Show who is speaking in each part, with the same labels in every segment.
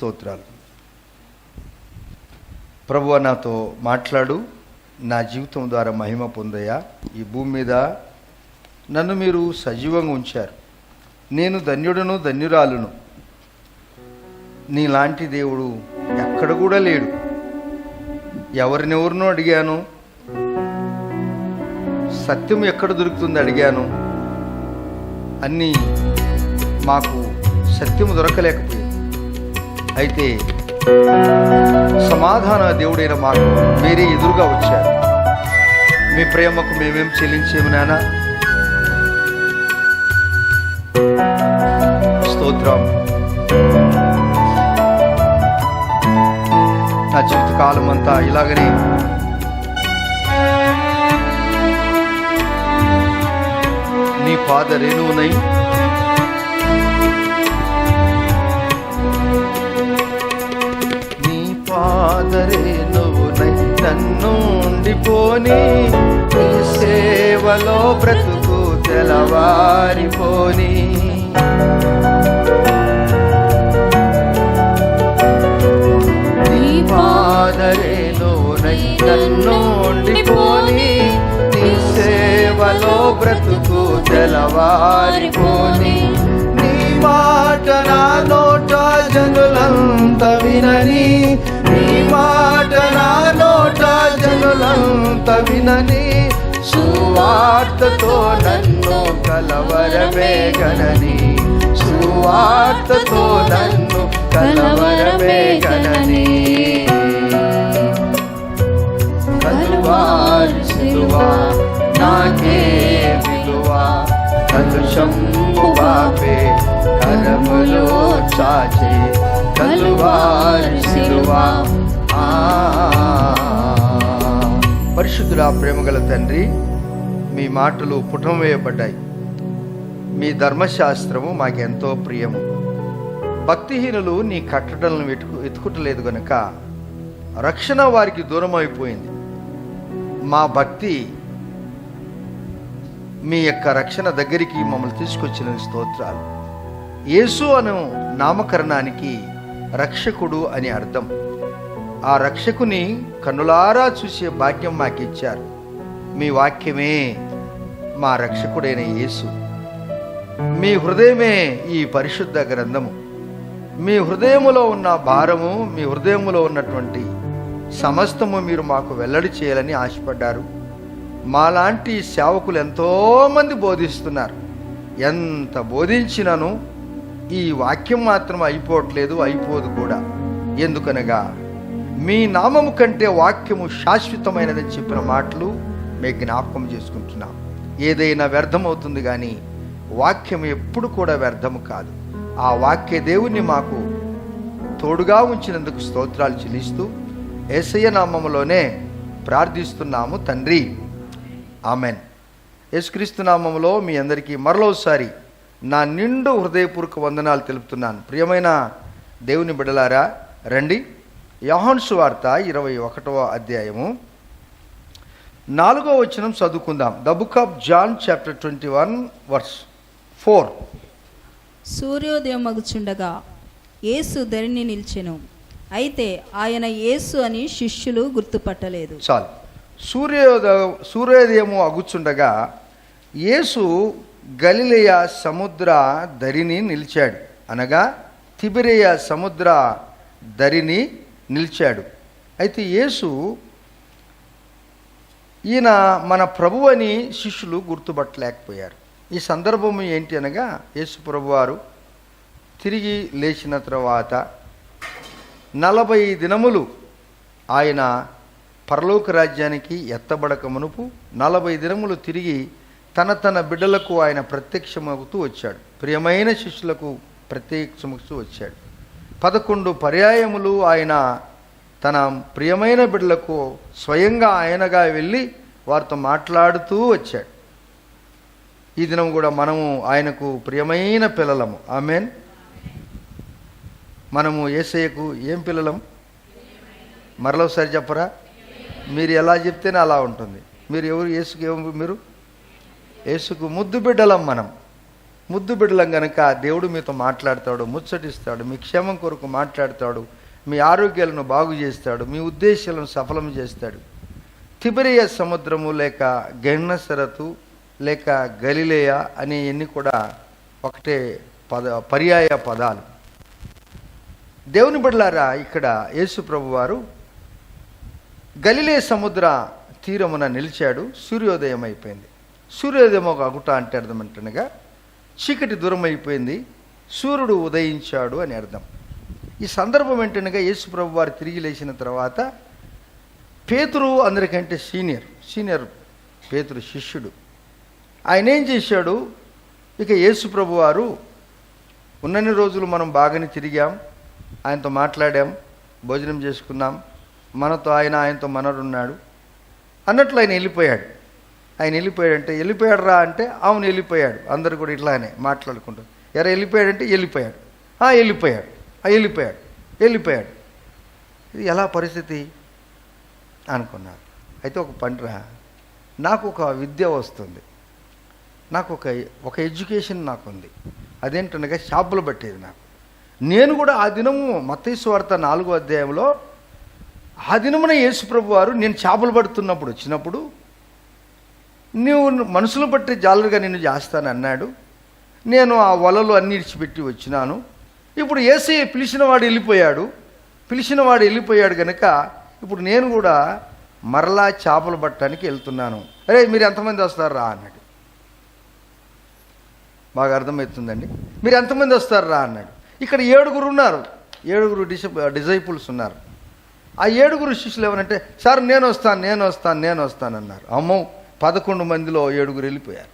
Speaker 1: స్తోత్రాలు. ప్రభువా, నాతో మాట్లాడు, నా జీవితం ద్వారా మహిమ పొందయ్యా. ఈ భూమి మీద నన్ను మీరు సజీవంగా ఉంచారు. నేను ధన్యుడను, ధన్యురాలును. నీలాంటి దేవుడు ఎక్కడ కూడా లేడు. ఎవరినెవరినో అడిగాను, సత్యం ఎక్కడ దొరుకుతుంది అడిగాను. అన్నీ మాకు సత్యము దొరకలేకపోయింది. అయితే సమాధాన దేవుడైన మాకు మీరే ఎదురుగా వచ్చారు. మీ ప్రేమకు మేమేం చెల్లించేము నాన్న. స్తోత్రం. నా జీవితకాలం అంతా ఇలాగనే నీ పాద రేణువునై నీ పాద రేణువునై నన్నుండిపోని, నీ సేవలో బ్రతుకు తెలవారిపోని. నీ పాద రేణువునై నన్నుండిపోని, నీ సేవలో బ్రతుకు తెలవారిపోని. నీ మాట నా నోట జనులంత వినని, నీ మాట నా నోట జనులంత వినని. సువార్తతో నన్ను కలవరమేగనని, సువార్తతో నన్ను కలవరమేగనని. కలువారి సిలువా నాకే విలువ, కలుషంబు బాపే కరములో చాచే. కలువారి సిలువా. పరిశుద్ధుల ప్రేమగల తండ్రి, మీ మాటలు పుటం వేయబడ్డాయి. మీ ధర్మశాస్త్రము మాకెంతో ప్రియము. భక్తిహీనులు నీ కట్టడలను వెతుకుటలేదు గనుక రక్షణ వారికి దూరం అయిపోయింది. మా భక్తి మీ యొక్క రక్షణ దగ్గరికి మమ్మల్ని తీసుకొచ్చిన స్తోత్రాలు. యేసు అను నామకరణానికి రక్షకుడు అని అర్థం. ఆ రక్షకుని కన్నులారా చూసే భాగ్యం మాకిచ్చారు. మీ వాక్యమే మా రక్షకుడైన యేసు. మీ హృదయమే ఈ పరిశుద్ధ గ్రంథము. మీ హృదయములో ఉన్న భారము, మీ హృదయములో ఉన్నటువంటి సమస్తము మీరు మాకు వెల్లడి చేయాలని ఆశపడ్డారు. మాలాంటి సేవకులు ఎంతోమంది బోధిస్తున్నారు. ఎంత బోధించినను ఈ వాక్యం మాత్రం అయిపోవట్లేదు, అయిపోదు కూడా. ఎందుకనగా మీ నామము కంటే వాక్యము శాశ్వతమైనదని చెప్పిన మాటలు మేము జ్ఞాపకం చేసుకుంటున్నాం. ఏదైనా వ్యర్థమవుతుంది కానీ వాక్యం ఎప్పుడు కూడా వ్యర్థము కాదు. ఆ వాక్య దేవుణ్ణి మాకు తోడుగా ఉంచినందుకు స్తోత్రాలు చెల్లిస్తూ యేసయ్య నామములోనే ప్రార్థిస్తున్నాము తండ్రి, ఆమెన్. యేసుక్రీస్తు నామములో మీ అందరికీ మరలోసారి నా నిండు హృదయపూర్వక వందనాలు తెలుపుతున్నాను. ప్రియమైన దేవుని బిడ్డలారా, రండి. యోహాను సువార్త 21వ అధ్యాయము 4వ వచనం చదువుకుందాం. The book of John chapter 21 verse 4.
Speaker 2: సూర్యోదయం మగుచుండగా యేసు ధరిని నిలిచెను. అయితే ఆయన యేసు అని శిష్యులు గుర్తుపట్టలేదు.
Speaker 1: చాలు. సూర్యోదయము అగుచుండగా యేసు గలిలయ సముద్ర ధరిని నిలిచాడు. అనగా తిబెరియ సముద్ర ధరిని నిలిచాడు. అయితే యేసు ఈయన మన ప్రభు అని శిష్యులు గుర్తుపట్టలేకపోయారు. ఈ సందర్భం ఏంటి అనగా, యేసు ప్రభువారు తిరిగి లేచిన తర్వాత 40 దినములు ఆయన పరలోక రాజ్యానికి ఎత్తబడక మునుపు 40 దినములు తిరిగి తన బిడ్డలకు ఆయన ప్రత్యక్షమవుతూ వచ్చాడు. ప్రియమైన శిష్యులకు ప్రత్యక్షమవుతూ వచ్చాడు. 11 పర్యాయములు ఆయన తన ప్రియమైన బిడ్డలకు స్వయంగా ఆయనగా వెళ్ళి వారితో మాట్లాడుతూ వచ్చాడు. ఈ దినం కూడా మనము ఆయనకు ప్రియమైన పిల్లలము. ఆమెన్. మనము యేసయ్యకు ఏం పిల్లలము? మరలోసారి చెప్పరా? మీరు ఎలా చెప్తేనే అలా ఉంటుంది. మీరు ఎవరు? యేసుకు మీరు యేసుకు ముద్దు బిడ్డలం మనం. ముద్దు బిడ్డలం గనక దేవుడు మీతో మాట్లాడతాడు, ముచ్చటిస్తాడు, మీ క్షేమం కొరకు మాట్లాడతాడు, మీ ఆరోగ్యాలను బాగు చేస్తాడు, మీ ఉద్దేశాలను సఫలం చేస్తాడు. తిబెరియ సముద్రము లేక గెన్నసరతు లేక గలిలేయ అనేవన్నీ కూడా ఒకటే పర్యాయ పదాలు. దేవుని బిడ్డలారా, ఇక్కడ యేసు ప్రభు వారు గలిలే సముద్ర తీరమున నిలిచాడు. సూర్యోదయం అయిపోయింది. సూర్యోదయం ఒక అగుట అంటే అర్థం అంటనగా చీకటి దూరం అయిపోయింది, సూర్యుడు ఉదయించాడు అని అర్థం. ఈ సందర్భం ఏంటనగా యేసు ప్రభు వారు తిరిగి లేచిన తర్వాత పేతురు అందరికంటే సీనియర్ పేతురు శిష్యుడు. ఆయన ఏం చేశాడు, ఇక యేసు ప్రభు వారు ఉన్నన్ని రోజులు మనం బాగానే తిరిగాం, ఆయనతో మాట్లాడాం, భోజనం చేసుకున్నాం, మనతో ఆయనతో మనరున్నాడు అన్నట్లు ఆయన వెళ్ళిపోయాడు. ఆయన వెళ్ళిపోయాడంటే వెళ్ళిపోయాడు రా అంటే అవును వెళ్ళిపోయాడు. అందరు కూడా ఇట్లానే మాట్లాడుకుంటారు. ఎరా వెళ్ళిపోయాడంటే వెళ్ళిపోయాడు, వెళ్ళిపోయాడు. ఇది ఎలా పరిస్థితి అనుకున్నారు. అయితే ఒక పండ్రా, నాకు ఒక విద్య వస్తుంది, నాకు ఒక ఎడ్యుకేషన్ నాకు ఉంది. అదేంటనగా షాపులు పట్టేది నాకు. నేను కూడా ఆ దినము మత్తయి సువార్త 4వ అధ్యాయంలో ఆ దినమున యేసు ప్రభు వారు నేను చేపలు పడుతున్నప్పుడు వచ్చినప్పుడు నీవు మనుషులు బట్టి జాలరుగా నిన్ను చేస్తాను అన్నాడు. నేను ఆ వలలు అన్ని ఇడిచిపెట్టి వచ్చినాను. ఇప్పుడు యేసయ్య పిలిచినవాడు వెళ్ళిపోయాడు కనుక ఇప్పుడు నేను కూడా మరలా చేపలు పట్టడానికి వెళ్తున్నాను. అరే మీరు ఎంతమంది వస్తారు రా అన్నాడు. బాగా అర్థమవుతుందండి. మీరు ఎంతమంది వస్తారు రా అన్నాడు. ఇక్కడ 7 ఉన్నారు, 7 డిసైపుల్స్ ఉన్నారు. ఆ 7 శిష్యులు ఏమనంటే సార్ నేను వస్తాను అన్నారు. అమ్మో 11 మందిలో 7 వెళ్ళిపోయారు.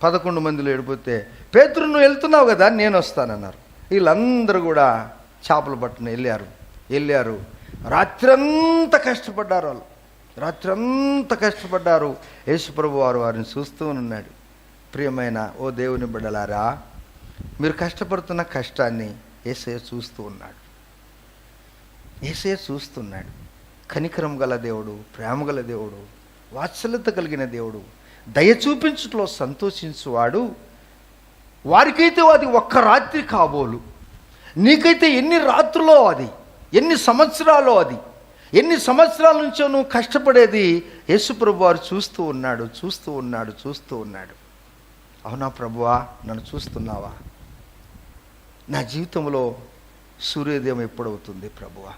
Speaker 1: 11 మందిలో వెళ్ళిపోతే పేతురు నువ్వు వెళ్తున్నావు కదా నేను వస్తానన్నారు. వీళ్ళందరూ కూడా చేపలు పట్టున వెళ్ళారు. రాత్రంతా కష్టపడ్డారు. యేసు ప్రభు వారు వారిని చూస్తూ ఉన్నాడు. ప్రియమైన ఓ దేవుని బిడ్డలారా, మీరు కష్టపడుతున్న కష్టాన్ని యేసయ్య చూస్తున్నాడు. కనికరం గల దేవుడు, ప్రేమ గల దేవుడు, వాత్సల్యత కలిగిన దేవుడు, దయ చూపించుట్లో సంతోషించువాడు. వారికైతే అది ఒక్క రాత్రి కాబోలు, నీకైతే ఎన్ని రాత్రులో అది, ఎన్ని సంవత్సరాలో అది, ఎన్ని సంవత్సరాల నుంచో నువ్వు కష్టపడేది యేసు ప్రభు వారు చూస్తూ ఉన్నాడు. అవునా ప్రభువా, నన్ను చూస్తున్నావా? నా జీవితంలో సూర్యోదయం ఎప్పుడవుతుంది ప్రభువా?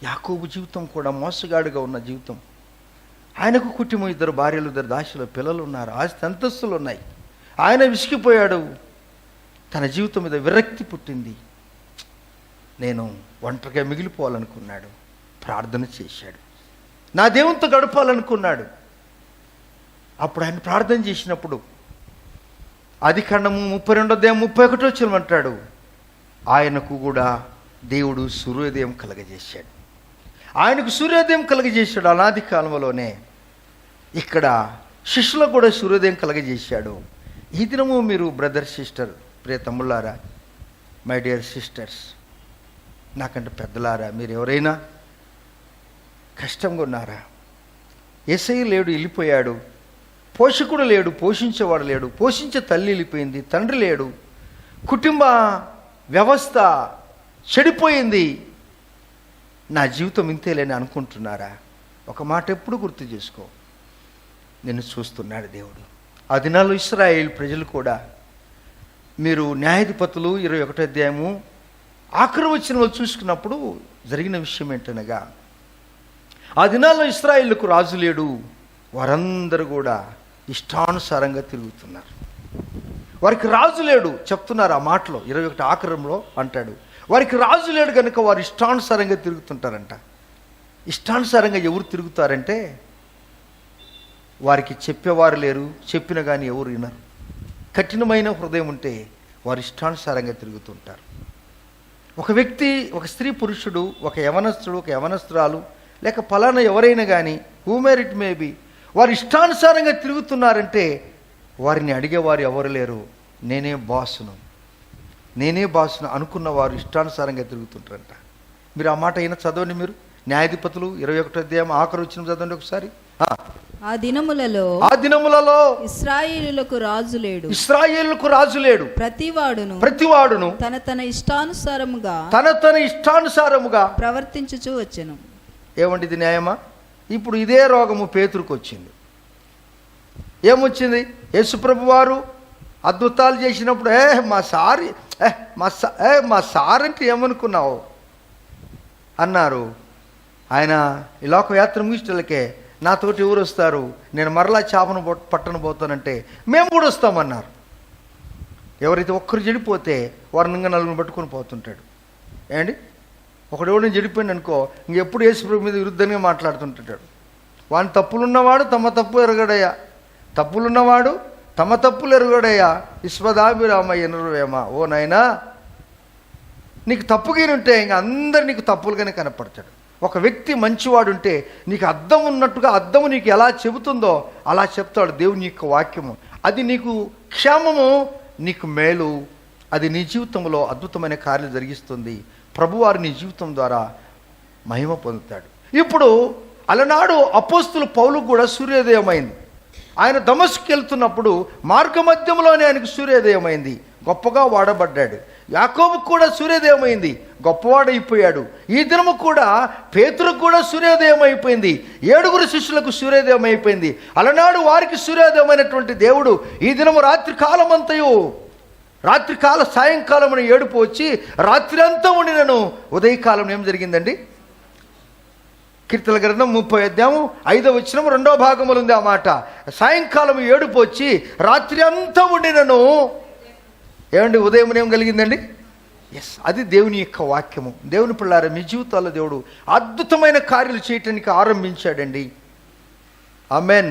Speaker 1: యాకోబు జీవితం కూడా మోసగాడుగా ఉన్న జీవితం. ఆయనకు కుటుంబం, 2 భార్యలు, 2 దాసులు, పిల్లలు ఉన్నారు, ఆస్తి అంతస్తులు ఉన్నాయి. ఆయన విసిగిపోయాడు, తన జీవితం మీద విరక్తి పుట్టింది. నేను ఒంటరిగా మిగిలిపోవాలనుకున్నాడు. ప్రార్థన చేశాడు, నా దేవునితో గడపాలనుకున్నాడు. అప్పుడు ఆయన ప్రార్థన చేసినప్పుడు ఆదికాండము 32:31 అంటాడు, ఆయనకు కూడా దేవుడు సూర్యోదయం కలగజేశాడు. అనాది కాలంలోనే ఇక్కడ శిష్యులకు కూడా సూర్యోదయం కలగజేశాడు. ఈ దినము మీరు బ్రదర్ సిస్టర్, ప్రియ తమ్ముళ్ళారా, మై డియర్ సిస్టర్స్, నాకంటే పెద్దలారా, మీరు ఎవరైనా కష్టంగా ఉన్నారా? యేసయ్య లేడు, వెళ్ళిపోయాడు. పోషకుడు లేడు, పోషించేవాడు లేడు, పోషించే తల్లి వెళ్ళిపోయింది, తండ్రి లేడు, కుటుంబ వ్యవస్థ చెడిపోయింది, నా జీవితం ఇంతేలేని అనుకుంటున్నారా? ఒక మాట ఎప్పుడు గుర్తు చేసుకో, నిన్ను చూస్తున్నాడు దేవుడు. ఆ దినాల్లో ఇశ్రాయేలు ప్రజలు కూడా, మీరు న్యాయాధిపతులు 21వ అధ్యాయము ఆఖరి వచనంలో చూసుకున్నప్పుడు జరిగిన విషయం ఏంటనగా, ఆ దినాల్లో ఇశ్రాయేలుకు రాజు లేడు, వారందరూ కూడా ఇష్టానుసారంగా తిరుగుతున్నారు. వారికి రాజు లేడు చెప్తున్నారు ఆ మాటలో, 21 ఆఖరంలో అంటాడు, వారికి రాజు లేడు కనుక వారు ఇష్టానుసారంగా తిరుగుతుంటారంట. ఇష్టానుసారంగా ఎవరు తిరుగుతారంటే, వారికి చెప్పేవారు లేరు, చెప్పిన కానీ ఎవరు వినరు. కఠినమైన హృదయం ఉంటే వారు ఇష్టానుసారంగా తిరుగుతుంటారు. ఒక వ్యక్తి, ఒక స్త్రీ పురుషుడు, ఒక యవనస్తుడు, ఒక యవనస్తురాలు, లేక పలానా ఎవరైనా కానీ, హూమేర్ ఇట్ మే బి, వారు ఇష్టానుసారంగా తిరుగుతున్నారంటే వారిని అడిగేవారు ఎవరు లేరు. నేనే బాసును అనుకున్న వారు ఇష్టానుసారంగా తిరుగుతుంటారంట. మీరు ఆ మాట అయినా చదవండి. మీరు న్యాయాధిపతులు 21వ అధ్యాయం ఆఖరి వచ్చిన చదవండి ఒకసారి.
Speaker 2: ఆ దినములలో ఇశ్రాయేలులకు రాజు లేడు.
Speaker 1: ప్రతివాడును
Speaker 2: తన
Speaker 1: ఇష్టానుసారముగా
Speaker 2: ప్రవర్తించుచూ వచ్చెను.
Speaker 1: ఏమండి ఇది న్యాయమా? ఇప్పుడు ఇదే రోగము పేతురుకు వచ్చింది. ఏమొచ్చింది? యేసుప్రభు వారు అద్భుతాలు చేసినప్పుడు మా సార్ అంటే ఏమనుకున్నావు అన్నారు. ఆయన ఈ లోకయాత్ర ముగిష్టలకే నాతోటి ఎవరు వస్తారు, నేను మరలా చేపను పట్టను పోతానంటే మేము కూడా వస్తామన్నారు. ఎవరైతే ఒక్కరు చెడిపోతే వారిని నలుగురు పట్టుకొని పోతుంటాడు. ఏండి ఒకడెవడిని చెడిపోయింది అనుకో, ఇంకెప్పుడు యేసుప్రభు మీద విరుద్ధంగా మాట్లాడుతుంటాడు. వాని తప్పులున్నవాడు తమ తప్పు ఎరగడయ్యా, తప్పులున్నవాడు తమ తప్పులు ఎరగడయ్యా. విశ్వదాభిరామయ్య ఎనురువేమా. ఓ నాయనా, నీకు తప్పుగానుంటే ఇంక అందరు నీకు తప్పులుగానే కనపడతాడు. ఒక వ్యక్తి మంచివాడుంటే నీకు అద్దం ఉన్నట్టుగా అద్దము నీకు ఎలా చెబుతుందో అలా చెప్తాడు దేవుని యొక్క వాక్యము. అది నీకు క్షేమము, నీకు మేలు, అది నీ జీవితంలో అద్భుతమైన కార్యాలు జరిగిస్తుంది. ప్రభువారు నీ జీవితం ద్వారా మహిమ పొందుతాడు. ఇప్పుడు అలనాడు అపోస్తులు పౌలుకు కూడా సూర్యోదయమైంది. ఆయన దమస్కు వెళ్తున్నప్పుడు మార్గ మధ్యంలోనే ఆయనకు సూర్యోదయమైంది, గొప్పగా వాడబడ్డాడు. యాకోబుకు కూడా సూర్యోదయమైంది, గొప్పవాడైపోయాడు. ఈ దినము కూడా పేతురుకు కూడా సూర్యోదయం అయిపోయింది. 7 శిష్యులకు సూర్యోదయం అయిపోయింది. అలనాడు వారికి సూర్యోదయమైనటువంటి దేవుడు ఈ దినము రాత్రికాల సాయంకాలమున ఏడుపు వచ్చి రాత్రి అంతా ఉండినను ఉదయకాలం ఏం జరిగిందండి? కీర్తన గ్రంథం 30 2వ భాగములు ఉంది ఆ మాట. సాయంకాలం ఏడుపు వచ్చి రాత్రి అంతా ఉండినను ఏమండి ఉదయం ఏం కలిగిందండి? ఎస్, అది దేవుని యొక్క వాక్యము. దేవుని పిల్లారా, మీ జీవితాల్లో దేవుడు అద్భుతమైన కార్యాలు చేయటానికి ఆరంభించాడండి. ఆమేన్.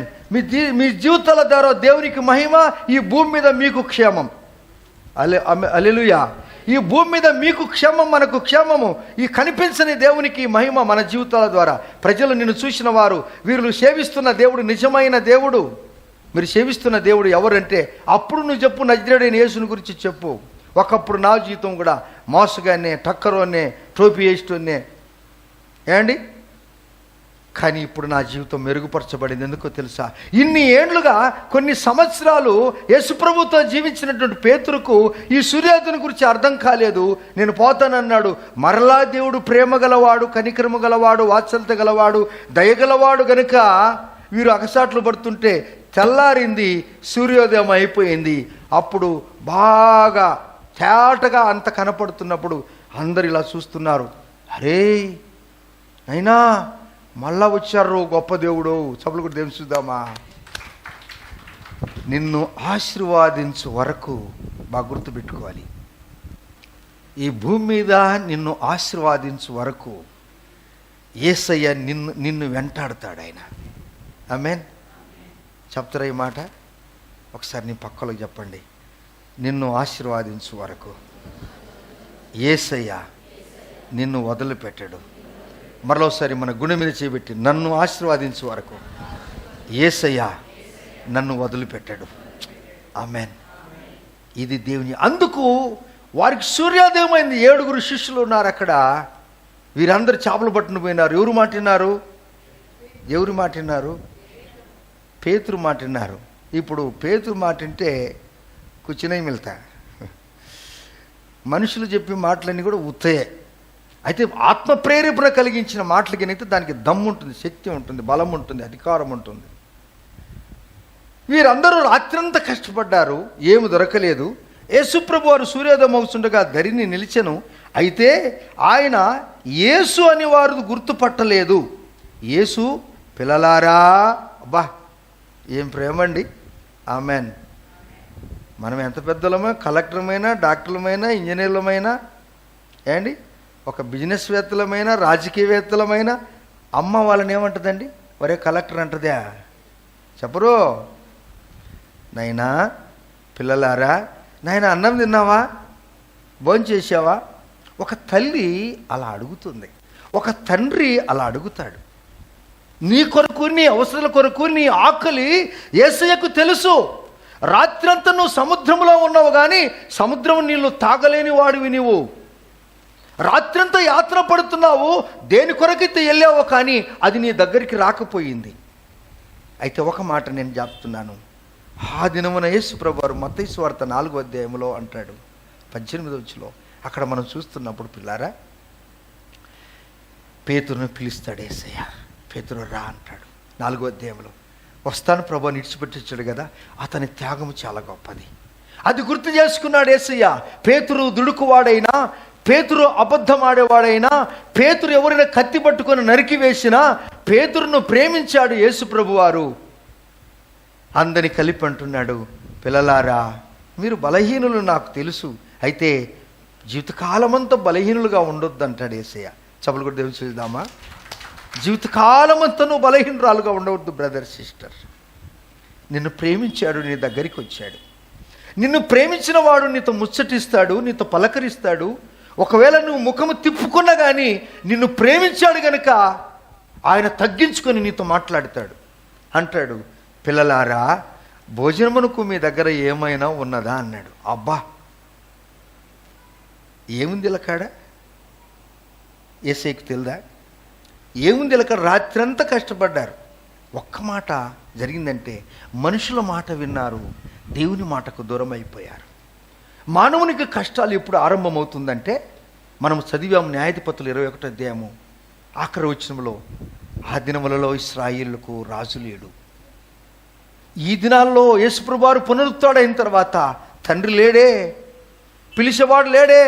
Speaker 1: మీ జీవితాల ద్వారా దేవునికి మహిమ, ఈ భూమి మీద మీకు క్షేమం. హల్లెలూయా. ఈ భూమి మీద మీకు క్షేమం, మనకు క్షేమము. ఈ కనిపించని దేవునికి మహిమ మన జీవితాల ద్వారా. ప్రజలు నిన్ను చూసిన వారు, వీరు సేవిస్తున్న దేవుడు నిజమైన దేవుడు. మీరు సేవిస్తున్న దేవుడు ఎవరంటే అప్పుడు నువ్వు చెప్పు, నజరేయుడైన యేసుని గురించి చెప్పు. ఒకప్పుడు నా జీవితం కూడా మోసగానే, టక్కరోనే, టోపీ వేస్తూనే ఏమండి, కానీ ఇప్పుడు నా జీవితం మెరుగుపరచబడింది. ఎందుకో తెలుసా? ఇన్ని ఏండ్లుగా, కొన్ని సంవత్సరాలు యేసుప్రభుతో జీవించినటువంటి పేతురుకు ఈ సూర్యోదయం గురించి అర్థం కాలేదు. నేను పోతానన్నాడు. మరలా దేవుడు ప్రేమ గలవాడు, కనికరము గలవాడు, వాత్సల్యత గలవాడు, దయగలవాడు గనుక వీరు అగసాట్లు పడుతుంటే తెల్లారింది, సూర్యోదయం అయిపోయింది. అప్పుడు బాగా తేటగా అంత కనపడుతున్నప్పుడు అందరు ఇలా చూస్తున్నారు. అరే అయినా మళ్ళా వచ్చారు గొప్ప దేవుడు. చప్పులు కూడా దేవుని చూద్దామా? నిన్ను ఆశీర్వాదించు వరకు బాగా గుర్తుపెట్టుకోవాలి. ఈ భూమి మీద నిన్ను ఆశీర్వాదించు వరకు యేసయ్య నిన్ను వెంటాడుతాడు ఆయన. ఆమేన్. చెప్తారా ఈ మాట? ఒకసారి నీ పక్కలో చెప్పండి. నిన్ను ఆశీర్వాదించు వరకు యేసయ్య నిన్ను వదిలిపెట్టాడు. మరోసారి మన గుండె మీద చేయబెట్టి, నన్ను ఆశీర్వాదించు వరకు యేసయ్య నన్ను వదిలిపెట్టాడు. ఆమేన్. ఇది దేవుని. అందుకు వారికి సూర్యోదయమైంది. 7 శిష్యులు ఉన్నారు అక్కడ. వీరందరూ చేపలు పట్టుకుని పోయినారు. ఎవరు మాట విన్నారు? పేతురు మాట విన్నారు. ఇప్పుడు పేతురు మాట వింటే కూర్చునే మిల్తా. మనుషులు చెప్పే మాటలన్నీ కూడా ఉత్తయే. అయితే ఆత్మ ప్రేరేపణ కలిగించిన మాటలకైతే దానికి దమ్ము ఉంటుంది, శక్తి ఉంటుంది, బలం ఉంటుంది, అధికారం ఉంటుంది. వీరందరూ రాత్రంతా కష్టపడ్డారు, ఏమి దొరకలేదు. యేసుప్రభు వారు సూర్యోదయం అవుతుండగా ధరిని నిలిచెను. అయితే ఆయన యేసు అని వారు గుర్తుపట్టలేదు. యేసు పిల్లలారా, అబ్బా ఏం ప్రేమండి. ఆమెన్. మనం ఎంత పెద్దలమైనా, కలెక్టర్మైనా, డాక్టర్లమైనా, ఇంజనీర్లమైనా, ఏండి ఒక బిజినెస్వేత్తలమైనా, రాజకీయవేత్తలమైనా, అమ్మ వాళ్ళని ఏమంటుందండి? ఒరే కలెక్టర్ అంటదా? చెప్పరు. నైనా పిల్లలారా, నాయన అన్నం తిన్నావా, భోంచేసావా? ఒక తల్లి అలా అడుగుతుంది, ఒక తండ్రి అలా అడుగుతాడు. నీ కొరకు, నీ అవసరాల కొరకు, నీ ఆకలి యేసయ్యకు తెలుసు. రాత్రంతా నువ్వు సముద్రంలో ఉన్నావు, కానీ సముద్రం నీళ్ళు తాగలేని వాడివి. నీవు రాత్రంతా యాత్ర పడుతున్నావు, దేని కొరకైతే వెళ్ళావో కానీ అది నీ దగ్గరికి రాకపోయింది. అయితే ఒక మాట నేను చెప్తున్నాను. ఆ దినమున యేసు ప్రభువారు మత్తయి సువార్త 4వ అధ్యాయంలో అంటాడు 18వ వచనంలో. అక్కడ మనం చూస్తున్నప్పుడు పిల్లారా, పేతురుని పిలుస్తాడు యేసయ్య. పేతురు రా అంటాడు 4వ అధ్యాయంలో. వస్తాను ప్రభు అని ఇడిచిపెట్టించాడు కదా. అతని త్యాగము చాలా గొప్పది. అది గుర్తు చేసుకున్నాడు యేసయ్య. పేతురు దుడుకువాడైనా, పేతురు అబద్ధం ఆడేవాడైనా, పేతురు ఎవరైనా కత్తి పట్టుకొని నరికి వేసినా పేతురును ప్రేమించాడు యేసు ప్రభువారు. అందరిని కలిపి అంటున్నాడు, పిల్లలారా మీరు బలహీనులు నాకు తెలుసు, అయితే జీవితకాలమంతా బలహీనులుగా ఉండొద్దు అంటాడు యేసయ్య. చప్పలు కూడా దేవుని చూద్దామా? జీవితకాలమంతా నువ్వు బలహీనురాలుగా ఉండవద్దు బ్రదర్, సిస్టర్. నిన్ను ప్రేమించాడు, నీ దగ్గరికి వచ్చాడు. నిన్ను ప్రేమించిన వాడు నీతో ముచ్చటిస్తాడు, నీతో పలకరిస్తాడు. ఒకవేళ నువ్వు ముఖము తిప్పుకున్నా కానీ నిన్ను ప్రేమించాడు గనుక ఆయన తగ్గించుకొని నీతో మాట్లాడతాడు. అంటాడు, పిల్లలారా భోజనమునకు మీ దగ్గర ఏమైనా ఉన్నదా అన్నాడు. అబ్బా, ఏముంది ఇలకాడ? యేసయ్యకు తెలుదా? ఏముంది ఇలకాడ? రాత్రంతా కష్టపడ్డారు. ఒక్క మాట జరిగిందంటే మనుషుల మాట విన్నారు, దేవుని మాటకు దూరం అయిపోయారు. మానవునికి కష్టాలు ఎప్పుడు ఆరంభమవుతుందంటే, మనం చదివాము న్యాయాధిపతులు 21వ అధ్యాయము ఆఖరి వచనంలో, ఆ దినములలో ఇశ్రాయేలుకు రాజు లేడు. ఈ దినాల్లో యేసుప్రభువారు పునరుత్థాడైన తర్వాత తండ్రి లేడే, పిలిచేవాడు లేడే,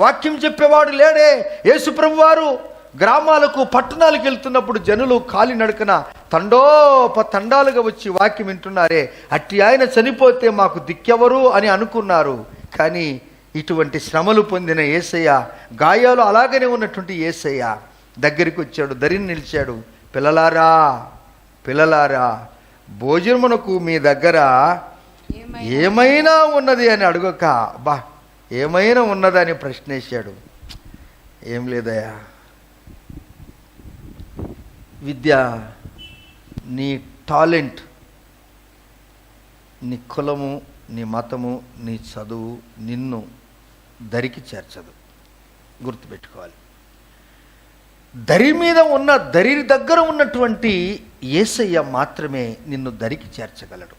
Speaker 1: వాక్యం చెప్పేవాడు లేడే. యేసుప్రభువారు గ్రామాలకు పట్టణాలకు వెళ్తున్నప్పుడు జనులు కాలినడకన తండాలుగా వచ్చి వాక్యం వింటున్నారే, అట్టి ఆయన చనిపోతే మాకు దిక్కెవరు అని అనుకున్నారు. కానీ ఇటువంటి శ్రమలు పొందిన యేసయ్య, గాయాలు అలాగనే ఉన్నటువంటి యేసయ్య దగ్గరికి వచ్చాడు, దరిని నిలిచాడు. పిల్లలారా పిల్లలారా భోజనమునకు మీ దగ్గర ఏమైనా ఉన్నది అని అడగక, బా ఏమైనా ఉన్నదని ప్రశ్నేశాడు. ఏం లేదయా, విద్య, నీ టాలెంట్, నీ కులము, నీ మతము, నీ చదువు నిన్ను దరికి చేర్చదు. గుర్తుపెట్టుకోవాలి. దరి మీద ఉన్న, దరి దగ్గర ఉన్నటువంటి యేసయ్య మాత్రమే నిన్ను దరికి చేర్చగలడు.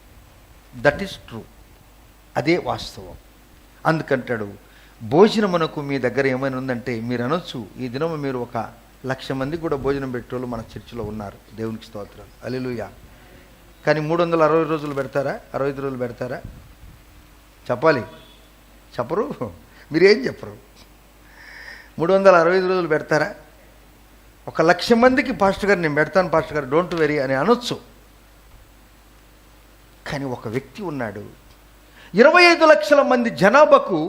Speaker 1: That is true. అదే వాస్తవం. అందుకంటాడు, భోజనమునకు మీ దగ్గర ఏమైనా ఉందంటే మీరు అనొచ్చు, ఈ దినము మీరు 1,00,000 మందికి కూడా భోజనం పెట్టేవాళ్ళు మన చర్చిలో ఉన్నారు. దేవునికి స్తోత్రం, హల్లెలూయా. కానీ 360 రోజులు పెడతారా? 65 రోజులు పెడతారా? చెప్పాలి. చెప్పరు, మీరేం చెప్పరు. 365 రోజులు పెడతారా? 1,00,000 మందికి పాస్టర్ గారు నేను పెడతాను పాస్టర్ గారు, డోంట్ వెరీ అని అనొచ్చు. కానీ ఒక వ్యక్తి ఉన్నాడు, 25 లక్షల మంది జనాభాకు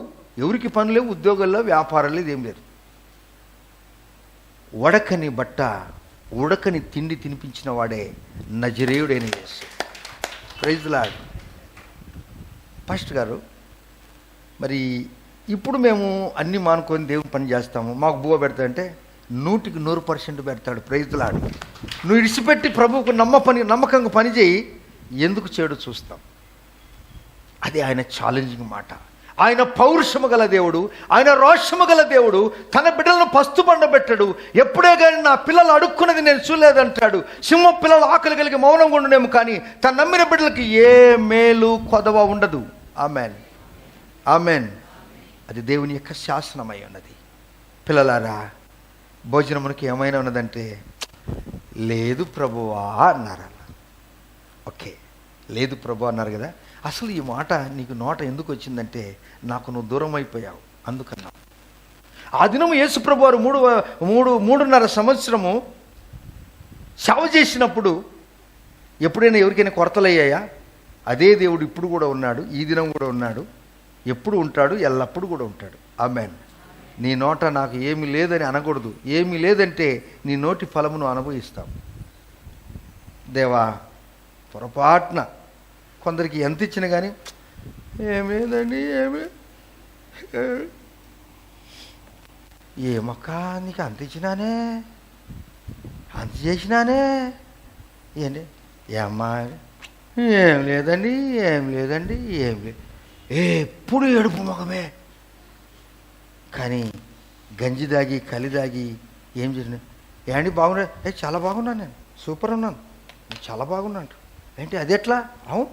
Speaker 1: ఎవరికి పని లేవు, ఉద్యోగాల్లో, వ్యాపారాలు లేదు, ఏం లేదు. ఉడకని బట్ట, ఉడకని తిండి తినిపించిన వాడే నజరేయుడైన యేసు. Praise lord. పాస్టర్ గారు, మరి ఇప్పుడు మేము అన్నీ మానుకొని దేవుని పని చేస్తాము, మాకు బువ్వ పెడతాడంటే 100కి 100% పెడతాడు. Praise Lord. నువ్వు ఇడిచిపెట్టి ప్రభువుకు నమ్మకంగా పని చేయి, ఎందుకు చెడు చూస్తాం? అది ఆయన ఛాలెంజింగ్ మాట. ఆయన పౌరుషము గల దేవుడు, ఆయన రోషము గల దేవుడు. తన బిడ్డలను పస్తు పండబెట్టడు. ఎప్పుడే కానీ నా పిల్లలు అడుక్కున్నది నేను చూడలేదంటాడు. సింహ పిల్లలు ఆకలి కలిగి మౌనంగా ఉండనేమో, కానీ తన నమ్మిన బిడ్డలకి ఏ మేలు కొదవ ఉండదు. Amen, amen. అది దేవుని యొక్క శాసనమై ఉన్నది. పిల్లలారా, భోజనమునికి ఏమైనా ఉన్నదంటే, లేదు ప్రభువా అన్నారు. ఓకే, లేదు ప్రభు అన్నారు కదా. అసలు ఈ మాట నీకు నోట ఎందుకు వచ్చిందంటే, నాకు నువ్వు దూరం అయిపోయావు అందుకన్నా. ఆ దినము యేసు ప్రభు వారు 3.5 సంవత్సరము సేవ చేసినప్పుడు ఎప్పుడైనా ఎవరికైనా కొరతలు అయ్యాయా? అదే దేవుడు ఇప్పుడు కూడా ఉన్నాడు, ఈ దినం కూడా ఉన్నాడు, ఎప్పుడు ఉంటాడు, ఎల్లప్పుడు కూడా ఉంటాడు. ఆమేన్. నీ నోట నాకు ఏమీ లేదని అనకూడదు. ఏమీ లేదంటే నీ నోటి ఫలమును అనుభవిస్తాం. దేవా, పొరపాటున కొందరికి ఎంత ఇచ్చినా కానీ ఏం లేదండి, ఏమక్క నీకు అంత ఇచ్చినానే, అంత చేసినానే, ఏంటి ఏమ్మా, ఏం లేదండి, ఏం లేదండి, ఏం లేదు. ఎప్పుడు ఏడుపు ముఖమే. కానీ గంజి దాగి కలి దాగి ఏం చేసిన, ఏంటి బాగున్నా, చాలా బాగున్నాను, నేను సూపర్ ఉన్నాను, చాలా బాగున్నాను. ఏంటి అది ఎట్లా? అవును,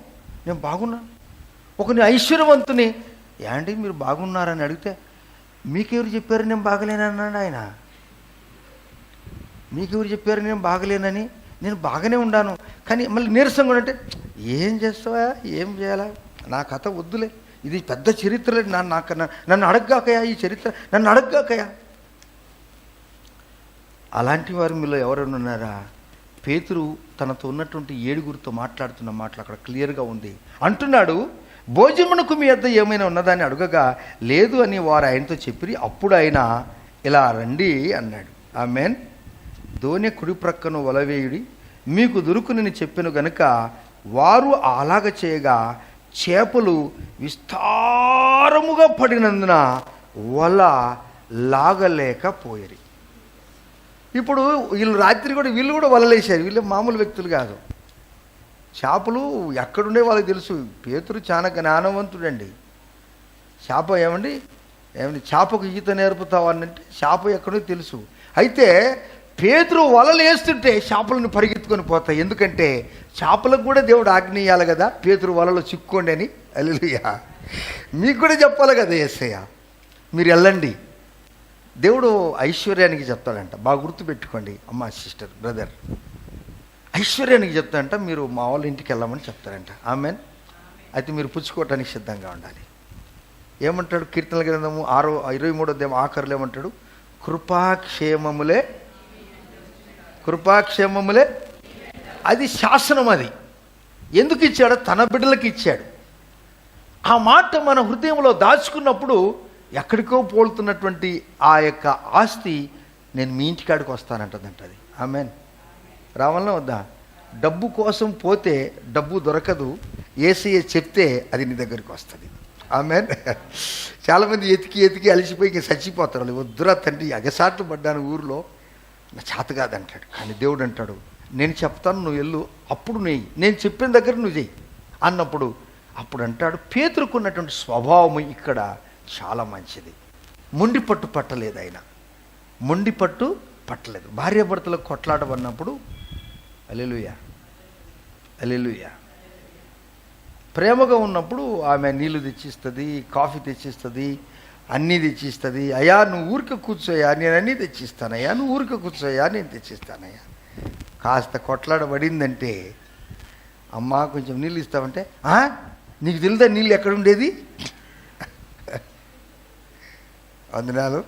Speaker 1: నేను బాగున్నాను. ఒకని ఐశ్వర్యవంతుని ఏంటి మీరు బాగున్నారని అడిగితే, మీకెవరు చెప్పారు నేను బాగలేనన్నాడు ఆయన. మీకెవరు చెప్పారు నేను బాగలేనని? నేను బాగానే ఉన్నాను, కానీ మళ్ళీ నీరసంగా అంటే ఏం చేస్తావా, ఏం చేయాలా, నా కథ వద్దులే, ఇది పెద్ద చరిత్ర, నన్ను అడగ్గాకయా, ఈ చరిత్ర నన్ను అడగ్గాకయా. అలాంటి వారు మీలో ఎవరైనా ఉన్నారా? పేతురు తనతో ఉన్నటువంటి 7గురితో మాట్లాడుతున్న మాటలు అక్కడ క్లియర్గా ఉంది. అంటున్నాడు, భోజనమునకు మీ వద్ద ఏమైనా ఉన్నదాన్ని అడగగా లేదు అని వారు ఆయనతో చెప్పి, అప్పుడు ఆయన ఇలా రండి అన్నాడు. ఆమేన్. దోణి కుడి ప్రక్కను వలవేయుడి, మీకు దొరుకునని చెప్పెను గనుక వారు అలాగ చేయగా చేపలు విస్తారముగా పడినందున వల లాగలేకపోయేరి. ఇప్పుడు వీళ్ళు రాత్రి కూడా వీళ్ళు కూడా వలలేశారు. వీళ్ళు మామూలు వ్యక్తులు కాదు. చేపలు ఎక్కడుండే వాళ్ళకి తెలుసు. పేతురు చాలా జ్ఞానవంతుడండి. చేప ఏమండి చేపకు ఈత నేర్పుతావనంటే చేప ఎక్కడో తెలుసు. అయితే పేతురు వలలు వేస్తుంటే చేపలను పరిగెత్తుకొని పోతాయి. ఎందుకంటే చేపలకు కూడా దేవుడు ఆజ్ఞ ఇయ్యాలి కదా, పేతురు వలలో చిక్కోండి అని. హల్లెలూయా. మీకు కూడా చెప్పాలి కదా యేసయ్య, మీరు వెళ్ళండి. దేవుడు ఐశ్వర్యానికి చెప్తాడంట. బాగా గుర్తుపెట్టుకోండి అమ్మ, సిస్టర్, బ్రదర్. ఐశ్వర్యానికి చెప్తాడంట, మీరు మా వాళ్ళ ఇంటికి వెళ్ళమని చెప్తారంట. ఆమేన్. అయితే మీరు పుచ్చుకోవటానికి సిద్ధంగా ఉండాలి. ఏమంటాడు కీర్తనల గ్రంథము 23వ అధ్యాయం ఆఖరులో ఏమంటాడు? కృపాక్షేమములే, కృపాక్షేమములే. అది శాసనం. అది ఎందుకు ఇచ్చాడో తన బిడ్డలకు ఇచ్చాడు. ఆ మాట మన హృదయంలో దాచుకున్నప్పుడు ఎక్కడికో పోలుతున్నటువంటి ఆ యొక్క ఆస్తి నేను మీ ఇంటికాడికి వస్తానంటదంట అది. ఆమేన్. రావాలన్నా వద్దా? డబ్బు కోసం పోతే డబ్బు దొరకదు, యేసయ్య చెప్తే అది నీ దగ్గరికి వస్తుంది. ఆమేన్. చాలామంది ఎతికి అలసిపోయి ఇంక చచ్చిపోతారు. వాళ్ళు వద్దురా తండ్రి, అగసాట్లు పడ్డాను ఊరిలో, నా చేత కాదంటాడు. కానీ దేవుడు అంటాడు, నేను చెప్తాను, నువ్వు వెళ్ళు, అప్పుడు నెయ్యి, నేను చెప్పిన దగ్గర నువ్వు చెయ్యి అన్నప్పుడు అప్పుడు అంటాడు. పేతురుకున్నటువంటి స్వభావం ఇక్కడ చాలా మంచిది. మొండి పట్టు పట్టలేదు ఆయన, మొండి పట్టు పట్టలేదు. భార్యాభర్తలకు కొట్లాడబడినప్పుడు హల్లెలూయా, హల్లెలూయా, ప్రేమగా ఉన్నప్పుడు ఆమె నీళ్లు తెచ్చిస్తుంది, కాఫీ తెచ్చిస్తుంది, అన్నీ తెచ్చిస్తుంది. అయ్యా నువ్వు ఊరికే కూర్చోయా, నేను అన్నీ తెచ్చిస్తానయ్యా, నువ్వు ఊరికే కూర్చోయా, నేను తెచ్చిస్తానయ్యా. కాస్త కొట్లాడబడిందంటే, అమ్మా కొంచెం నీళ్ళు ఇస్తావంటే, నీకు తెలుదా నీళ్ళు ఎక్కడుండేది? వందనాలు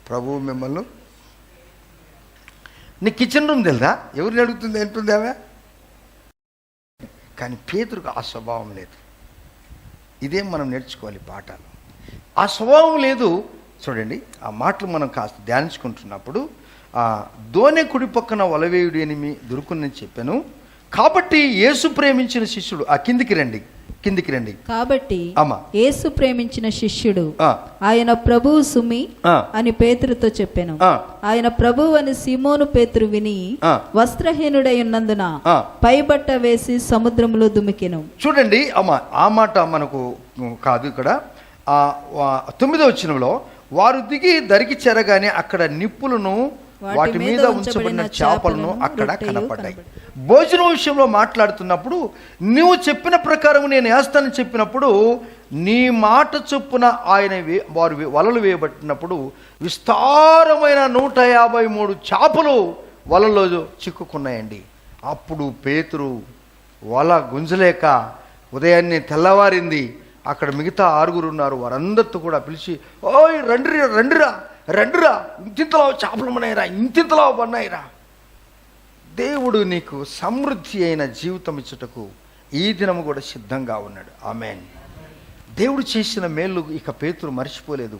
Speaker 1: ప్రభువు మిమ్మల్ని. నీ కిచెన్ రూమ్ తెలుదా? ఎవరిని అడుగుతుంది అంటుంది ఆమె. కానీ పేతురుకు ఆ స్వభావం లేదు. ఇదేం మనం నేర్చుకోవాలి పాఠాలు. ఆ స్వభావం లేదు. చూడండి, ఆ మాటలు మనం కాస్త ధ్యానించుకుంటున్నప్పుడు, దోణి కుడి పక్కన వలవేయుడు అని మీ దొరుకునని చెప్పాను. కాబట్టి యేసు ప్రేమించిన శిష్యుడు, కిందికి రండి.
Speaker 2: కాబట్టి యేసు ప్రేమించిన శిష్యుడు ఆయన ప్రభువు సుమి అని పేతురుతో చెప్పాను. ఆయన ప్రభువు అని సీమోను పేతురు విని వస్త్రహీనుడై ఉన్నందున పైబట్ట వేసి సముద్రంలో దుమికెను.
Speaker 1: చూడండి అమ్మ, ఆ మాట మనకు కాదు. ఇక్కడ 9వ వచనంలో, వారు దిగి దరికి చేరగానే అక్కడ నిప్పులను వాటి మీద ఉంచబడిన చేపలను అక్కడ కనపడ్డాయి. భోజనం విషయంలో మాట్లాడుతున్నప్పుడు, నువ్వు చెప్పిన ప్రకారం నేను వేస్తానని చెప్పినప్పుడు, నీ మాట చొప్పున ఆయన వారు వలలు వేయబట్టినప్పుడు విస్తారమైన 153 చేపలు వలలో చిక్కుకున్నాయండి. అప్పుడు పేతురు వల గుంజలేక ఉదయాన్నే తెల్లవారింది. అక్కడ మిగతా 6 ఉన్నారు, వారందరితో కూడా పిలిచి, ఓయ్ రండిరా, ఇంతింతలా చేపలు ఉన్నాయిరా, ఇంతింతలా పన్నాయిరా. దేవుడు నీకు సమృద్ధి అయిన జీవితం ఇచ్చుటకు ఈ దినము కూడా సిద్ధంగా ఉన్నాడు. ఆమేన్. దేవుడు చేసిన మేలు ఇక పేతురు మర్చిపోలేదు.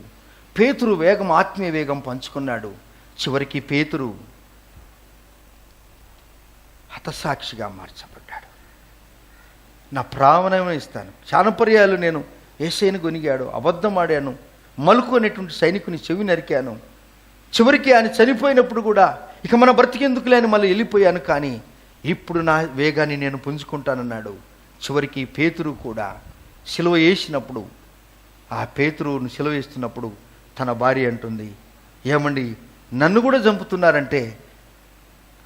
Speaker 1: పేతురు వేగం, ఆత్మీయ వేగం పంచుకున్నాడు. చివరికి పేతురు హతసాక్షిగా మార్చబడ్డాడు. నా ప్రాణమే ఇస్తాను. చాలా పర్యాలు నేను యేసయ్యను గొనిగాడు, అబద్ధం ఆడాను, మలుకు అనేటువంటి సైనికుని చెవి నరికాను. చివరికి ఆయన చనిపోయినప్పుడు కూడా ఇక మన బ్రతికెందుకులే అని మళ్ళీ వెళ్ళిపోయాను, కానీ ఇప్పుడు నా వేగాన్ని నేను పుంజుకుంటానన్నాడు. చివరికి పేతురు కూడా సిలువ వేసినప్పుడు, ఆ పేతురును సిలువ వేస్తున్నప్పుడు తన భార్య అంటుంది, ఏమండి నన్ను కూడా చంపుతున్నారంటే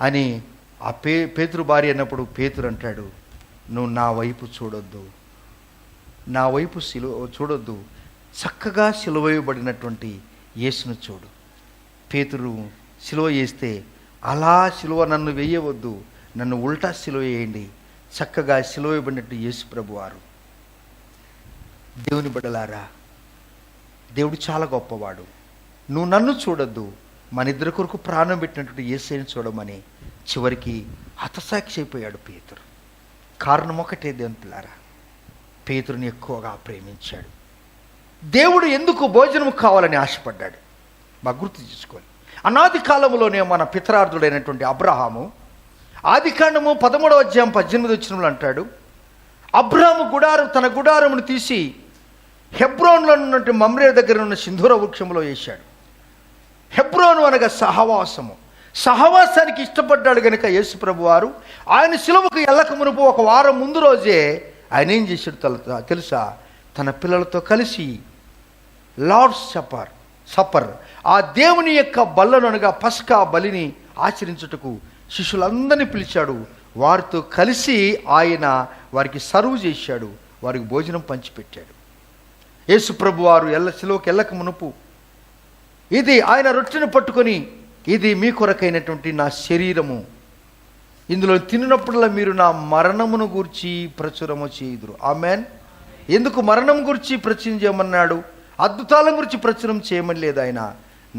Speaker 1: అని ఆ పేతురు భార్య అన్నప్పుడు పేతురు అంటాడు, నువ్వు నా వైపు చూడొద్దు, నా వైపు చూడొద్దు, చక్కగా సిలువ వేయబడినటువంటి యేసును చూడు. పేతురు సిలువ వేస్తే, అలా సిలువ నన్ను వేయవద్దు, నన్ను ఉల్టా సిలువ వేయండి, చక్కగా సిలువ వేయబడినట్టు యేసు ప్రభువారు. దేవుని బిడ్డలారా, దేవుడు చాలా గొప్పవాడు. నువ్వు నన్ను చూడొద్దు, మన ఇద్దరి కొరకు ప్రాణం పెట్టినటువంటి యేసుని చూడమని చివరికి హతసాక్షి అయిపోయాడు పేతురు. కారణం ఒకటే, దేవుని పిల్లారా, పేతురుని ఎక్కువగా ప్రేమించాడు. దేవుడు ఎందుకు భోజనం కావాలని ఆశపడ్డాడు బాగా గుర్తు చేసుకోవాలి. అనాది కాలంలోనే మన పితరార్థుడైనటువంటి అబ్రహాము, ఆదికాండము 13వ అధ్యాయం 18వ వచనంలో అంటాడు, అబ్రహాము తన గుడారమును తీసి హెబ్రోన్లో ఉన్నటువంటి మమ్రే దగ్గర ఉన్న సింధూర వృక్షంలో వేశాడు. హెబ్రోను అనగా సహవాసము. సహవాసానికి ఇష్టపడ్డాడు కనుక యేసు ప్రభువారు ఆయన సిలువకు ఎల్లక మునుపు ఒక వారం ముందు రోజే ఆయన ఏం చేశాడు తెలుసా? తన పిల్లలతో కలిసి లార్డ్స్ సప్పర్ ఆ దేవుని యొక్క బల్లను అనగా పస్కా బలిని ఆచరించుటకు శిష్యులందరినీ పిలిచాడు. వారితో కలిసి ఆయన వారికి సర్వ్ చేశాడు, వారికి భోజనం పంచిపెట్టాడు. యేసు ప్రభువారు సిలువకు ఎల్లక మునుపు ఇది ఆయన రొట్టెను పట్టుకొని, ఇది మీ కొరకైనటువంటి నా శరీరము, ఇందులో తిన్నప్పుడల్లా మీరు నా మరణమును గూర్చి ప్రచురము చేయుదురు. ఆమెన్. ఎందుకు మరణం గురించి ప్రచురం చేయమన్నాడు? అద్భుతాల గురించి ప్రచురం చేయమని లేదు ఆయన,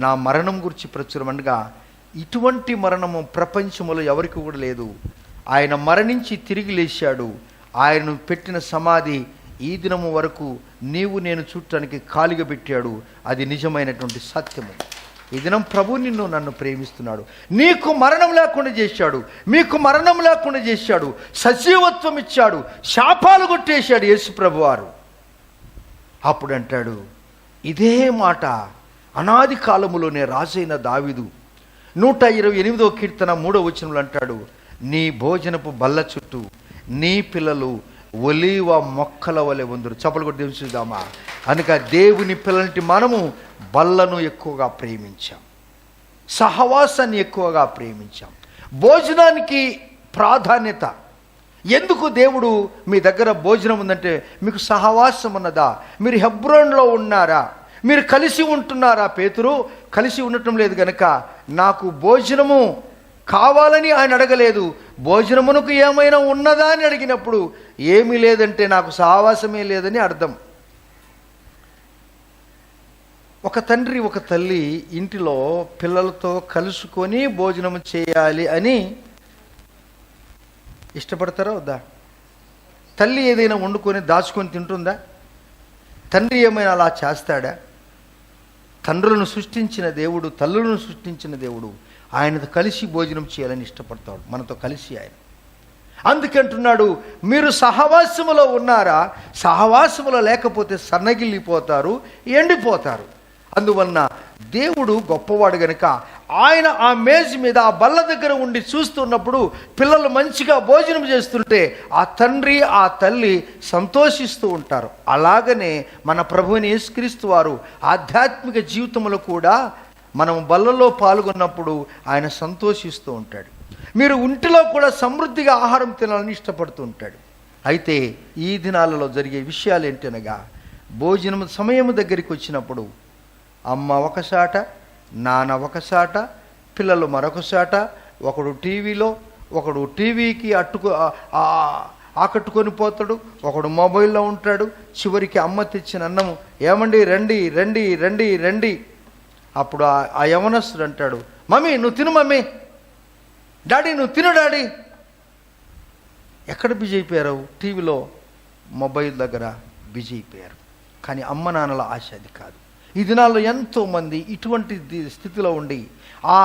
Speaker 1: నా మరణం గురించి ప్రచురం అనగా ఇటువంటి మరణము ప్రపంచంలో ఎవరికి కూడా లేదు. ఆయన మరణించి తిరిగి లేచాడు. ఆయనను పెట్టిన సమాధి ఈ దినము వరకు నీవు నేను చూడటానికి ఖాళీగా పెట్టాడు. అది నిజమైనటువంటి సత్యము. ఈ దినం ప్రభు నన్ను ప్రేమిస్తున్నాడు. నీకు మరణం లేకుండా చేశాడు, మీకు మరణం లేకుండా చేశాడు, సజీవత్వం ఇచ్చాడు, శాపాలు కొట్టేశాడు యేసు ప్రభువారు. అప్పుడు అంటాడు, ఇదే మాట అనాది కాలములోనే రాజైన దావీదు 128వ కీర్తన 3వ వచనంలో అంటాడు, నీ భోజనపు బల్ల చుట్టూ నీ పిల్లలు ఒలీవ మొక్కల వలె ఉందరు. చప్పలు కొట్టి దేవుని చూద్దామా? కనుక దేవుని పిల్లలంటి మనము బల్లను ఎక్కువగా ప్రేమించాం, సహవాసాన్ని ఎక్కువగా ప్రేమించాం, భోజనానికి ప్రాధాన్యత. ఎందుకు దేవుడు మీ దగ్గర భోజనం ఉందంటే మీకు సహవాసం ఉన్నదా? మీరు హెబ్రోన్లో ఉన్నారా? మీరు కలిసి ఉంటున్నారా? పేతురు కలిసి ఉండటం లేదు గనక నాకు భోజనము కావాలని ఆయన అడగలేదు. భోజనమునకు ఏమైనా ఉన్నదా అని అడిగినప్పుడు ఏమీ లేదంటే నాకు సహవాసమే లేదని అర్థం. ఒక తండ్రి ఒక తల్లి ఇంటిలో పిల్లలతో కలుసుకొని భోజనం చేయాలి అని ఇష్టపడతారా వద్దా? తల్లి ఏదైనా వండుకొని దాచుకొని తింటుందా? తండ్రి ఏమైనా అలా చేస్తాడా? తండ్రులను సృష్టించిన దేవుడు, తల్లులను సృష్టించిన దేవుడు ఆయనతో కలిసి భోజనం చేయాలని ఇష్టపడతాడు, మనతో కలిసి ఆయన. అందుకంటున్నాడు, మీరు సహవాసములో ఉన్నారా? సహవాసములో లేకపోతే సన్నగిల్లిపోతారు, ఎండిపోతారు. అందువలన దేవుడు గొప్పవాడు గనుక ఆయన ఆ మేజ్ మీద ఆ బల్ల దగ్గర ఉండి చూస్తున్నప్పుడు పిల్లలు మంచిగా భోజనం చేస్తుంటే ఆ తండ్రి ఆ తల్లి సంతోషిస్తూ ఉంటారు. అలాగనే మన ప్రభువుని యేసుక్రీస్తు వారు ఆధ్యాత్మిక జీవితంలో కూడా మనం బల్లలో పాల్గొన్నప్పుడు ఆయన సంతోషిస్తూ ఉంటాడు. మీరు ఇంటిలో కూడా సమృద్ధిగా ఆహారం తినాలని ఇష్టపడుతూ ఉంటాడు. అయితే ఈ దినాలలో జరిగే విషయాలు ఏంటనగా, భోజనం సమయం దగ్గరికి వచ్చినప్పుడు అమ్మ ఒకసాట, నాన్న ఒకసాట, పిల్లలు మరొకసాట, ఒకడు టీవీలో, ఒకడు టీవీకి ఆకట్టుకొని పోతాడు, ఒకడు మొబైల్లో ఉంటాడు. చివరికి అమ్మ తెచ్చిన అన్నము, ఏమండి రండి రండి రండి రండి. అప్పుడు ఆ యవనస్తుడు అంటాడు, మమ్మీ నువ్వు తిను, మమ్మీ, డాడీ నువ్వు తిను, డాడీ. ఎక్కడ బిజీ అయిపోయారు? టీవీలో, మొబైల్ దగ్గర బిజీ అయిపోయారు. కానీ అమ్మ నాన్నల ఆశ అది కాదు. ఈ దినాల్లో ఎంతోమంది ఇటువంటి స్థితిలో ఉండి ఆ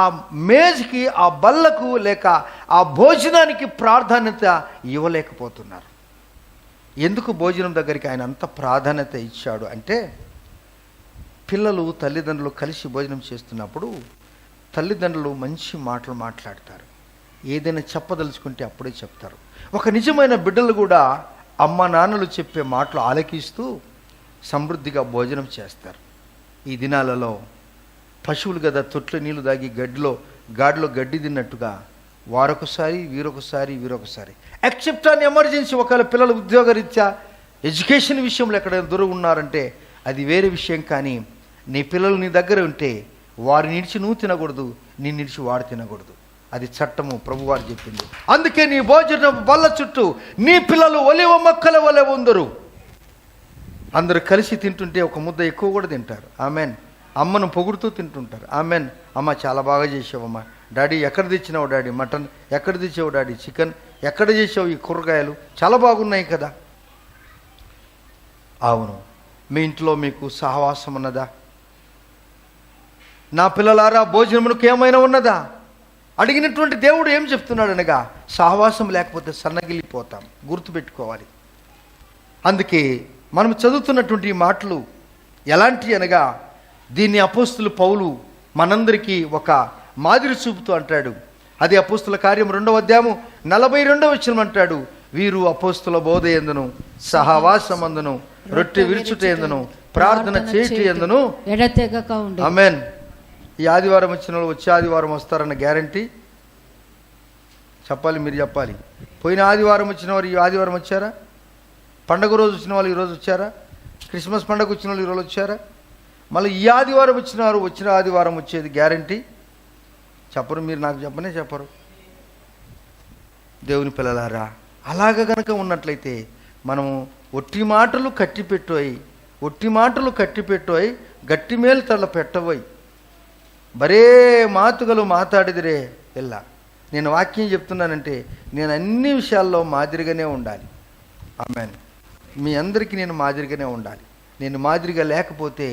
Speaker 1: మేజ్కి, ఆ బల్లకు లేక ఆ భోజనానికి ప్రాధాన్యత ఇవ్వలేకపోతున్నారు. ఎందుకు భోజనం దగ్గరికి ఆయన అంత ప్రాధాన్యత ఇచ్చాడు అంటే, పిల్లలు తల్లిదండ్రులు కలిసి భోజనం చేస్తున్నప్పుడు తల్లిదండ్రులు మంచి మాటలు మాట్లాడతారు, ఏదైనా చెప్పదలుచుకుంటే అప్పుడే చెప్తారు. ఒక నిజమైన బిడ్డలు కూడా అమ్మ నాన్నలు చెప్పే మాటలు ఆలకిస్తూ సమృద్ధిగా భోజనం చేస్తారు. ఈ దినాలలో పశువులు కదా తొట్లు నీళ్లు దాగి గాడిలో గడ్డి తిన్నట్టుగా వారొకసారి, వీరొకసారి. ఎక్సెప్ట్ ఆన్ ఎమర్జెన్సీ, ఒకవేళ పిల్లలు ఉద్యోగరీత్యా ఎడ్యుకేషన్ విషయంలో ఎక్కడైనా దూరం ఉన్నారంటే అది వేరే విషయం. కానీ నీ పిల్లలు నీ దగ్గర ఉంటే వారిని నిడిచి నువ్వు తినకూడదు, నీ నిడిచి వాడు తినకూడదు. అది చట్టము, ప్రభువారు చెప్పింది. అందుకే నీ భోజనం బల్ల చుట్టూ నీ పిల్లలు ఒలివ మొక్కల వలె ఉందరు. అందరూ కలిసి తింటుంటే ఒక ముద్ద ఎక్కువ కూడా తింటారు. ఆమెన్. అమ్మను పొగుడుతూ తింటుంటారు. ఆమెన్. అమ్మ చాలా బాగా చేసావమ్మా, డాడీ ఎక్కడ తెచ్చినావు డాడీ మటన్, ఎక్కడ తెచ్చావు డాడీ చికెన్, ఎక్కడ చేసావు ఈ కూరగాయలు, చాలా బాగున్నాయి కదా. అవును. మీ ఇంట్లో మీకు సహవాసం ఉన్నదా? నా పిల్లలారా భోజనమునకు ఏమైనా ఉన్నదా? అడిగినటువంటి దేవుడు ఏం చెప్తున్నాడు అనగా, సహవాసం లేకపోతే సన్నగిల్లిపోతాం, గుర్తుపెట్టుకోవాలి. అందుకే మనం చదువుతున్నటువంటి ఈ మాటలు ఎలాంటి అనగా, దీన్ని అపోస్తులు పౌలు మనందరికీ ఒక మాదిరి చూపుతూ అంటాడు. అది అపోస్తుల కార్యం 2వ అధ్యాయము 42వ వచనం అంటాడు, వీరు అపోస్తుల బోధ యందును సహవాసమందును రొట్టె విరుచుట యందును ప్రార్థన చేయుట యందును
Speaker 2: ఎడతెగక ఉండు.
Speaker 1: ఆమేన్. ఈ ఆదివారం వచ్చిన వాళ్ళు వచ్చే ఆదివారం వస్తారన్న గ్యారంటీ చెప్పాలి, మీరు చెప్పాలి. పోయిన ఆదివారం వచ్చిన వారు ఈ ఆదివారం వచ్చారా? పండగ రోజు వచ్చిన వాళ్ళు ఈరోజు వచ్చారా? క్రిస్మస్ పండగ వచ్చిన వాళ్ళు ఈరోజు వచ్చారా? మళ్ళీ ఈ ఆదివారం వచ్చిన వారు వచ్చిన ఆదివారం వచ్చేది గ్యారంటీ చెప్పరు. మీరు నాకు చెప్పరు. దేవుని పిల్లలారా, అలాగ గనక ఉన్నట్లయితే మనము ఒట్టి మాటలు కట్టిపెట్టోయి గట్టి మేలు తల పెట్టబోయి బరే మాతుగలు మాట్లాడిదిరే ఇలా. నేను వాక్యం చెప్తున్నానంటే నేను అన్ని విషయాల్లో మాదిరిగానే ఉండాలి. ఆమెన్. మీ అందరికీ నేను మాదిరిగానే ఉండాలి. నేను మాదిరిగా లేకపోతే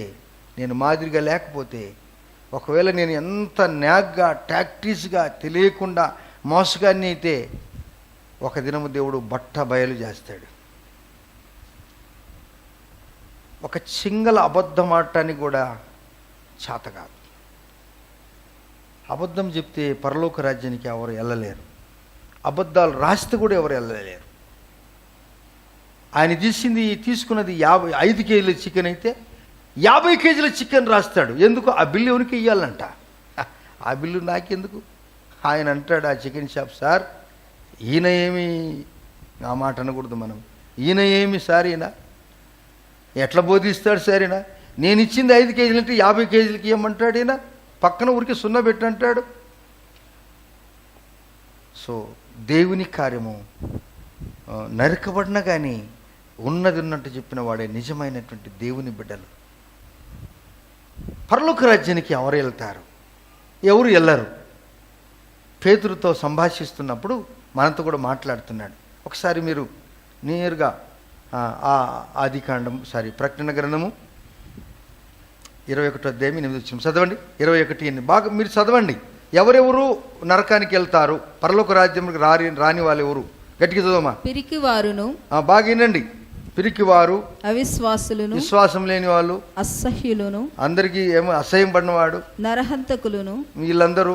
Speaker 1: ఒకవేళ నేను ఎంత న్యాగ్గా టాక్టీస్గా తెలియకుండా మోసగాన్ని అయితే ఒక దినము దేవుడు బట్ట బయలు చేస్తాడు. ఒక సింగల్ అబద్ధం ఆడటానికి కూడా చేత కాదు. అబద్ధం చెప్తే పరలోక రాజ్యానికి ఎవరు వెళ్ళలేరు. అబద్ధాలు రాస్తే కూడా ఎవరు వెళ్ళలేరు. ఆయన తీసుకున్నది 5 కేజీల చికెన్ అయితే 50 కేజీల చికెన్ రాస్తాడు. ఎందుకు? ఆ బిల్లు ఎవరికి ఇవ్వాలంట. ఆ బిల్లు నాకెందుకు? ఆయన అంటాడు ఆ చికెన్ షాప్, సార్ ఈయన ఏమి, ఆ మాట అనకూడదు మనం, ఈయన ఏమి సార్, ఈయన ఎట్లా బోధిస్తాడు సార్, ఈయన నేను ఇచ్చింది 5 కేజీలు అంటే 50 కేజీలకి ఇవ్వమంటాడు. ఈయన పక్కన ఊరికి 0 పెట్టంటాడు. సో దేవుని కార్యము నరకబడిన కానీ ఉన్నది ఉన్నట్టు చెప్పిన వాడే నిజమైనటువంటి దేవుని బిడ్డలు. పరలోక రాజ్యానికి ఎవరు వెళ్తారు? ఎవరు వెళ్ళరు. పేతురుతో సంభాషిస్తున్నప్పుడు మనతో కూడా మాట్లాడుతున్నాడు. ఒకసారి మీరు నేరుగా ప్రకటన గ్రంథము 21వ అధ్యాయం 8వ వచనం చదవండి. 21 బాగా మీరు చదవండి. ఎవరెవరు నరకానికి వెళ్తారు, పరలోక రాజ్యంకి రాని వాళ్ళు ఎవరు? గట్టిగా చదవమా.
Speaker 2: పిరికివారును, బాగా
Speaker 1: వినండి. పిరికివారు,
Speaker 2: అవిశ్వాసులను, విశ్వాసం
Speaker 1: లేని వాళ్ళు,
Speaker 2: అసహ్యులను,
Speaker 1: అందరికీ ఏమో అసహ్యం పడినవాడు,
Speaker 2: నరహంతకులను,
Speaker 1: వీళ్ళందరూ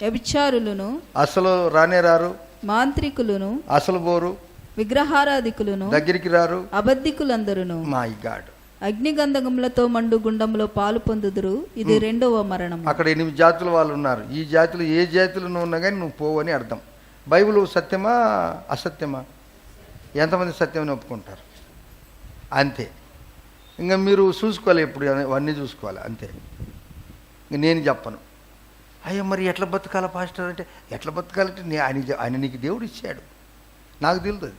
Speaker 2: వ్యభిచారులను, అసలు
Speaker 1: రానే రారు,
Speaker 2: మాంత్రికులను,
Speaker 1: అసలు బోరు,
Speaker 2: విగ్రహారాధికులను, దగ్గరికి రారు, అబద్ధికులందరును మై గాడ్ అగ్నిగంధకములతో మండు గుండంలో పాలు పొందుదురు. ఇది 2వ మరణం. అక్కడ 8 జాతుల వాళ్ళు ఉన్నారు. ఈ జాతులు ఏ జాతులు ఉన్నా కానీ నువ్వు పోవని అర్థం. బైబిల్ సత్యమా అసత్యమా? ఎంతమంది సత్యమని ఒప్పుకుంటారు? అంతే. ఇంకా మీరు చూసుకోవాలి, ఎప్పుడు అవన్నీ చూసుకోవాలి అంతే. ఇంక నేను చెప్పను. అయ్యో మరి ఎట్లా బతకాల పాస్టర్ అంటే, ఎట్లా బతకాలంటే ఆయన నీకు దేవుడు ఇచ్చాడు, నాకు తెలుసు.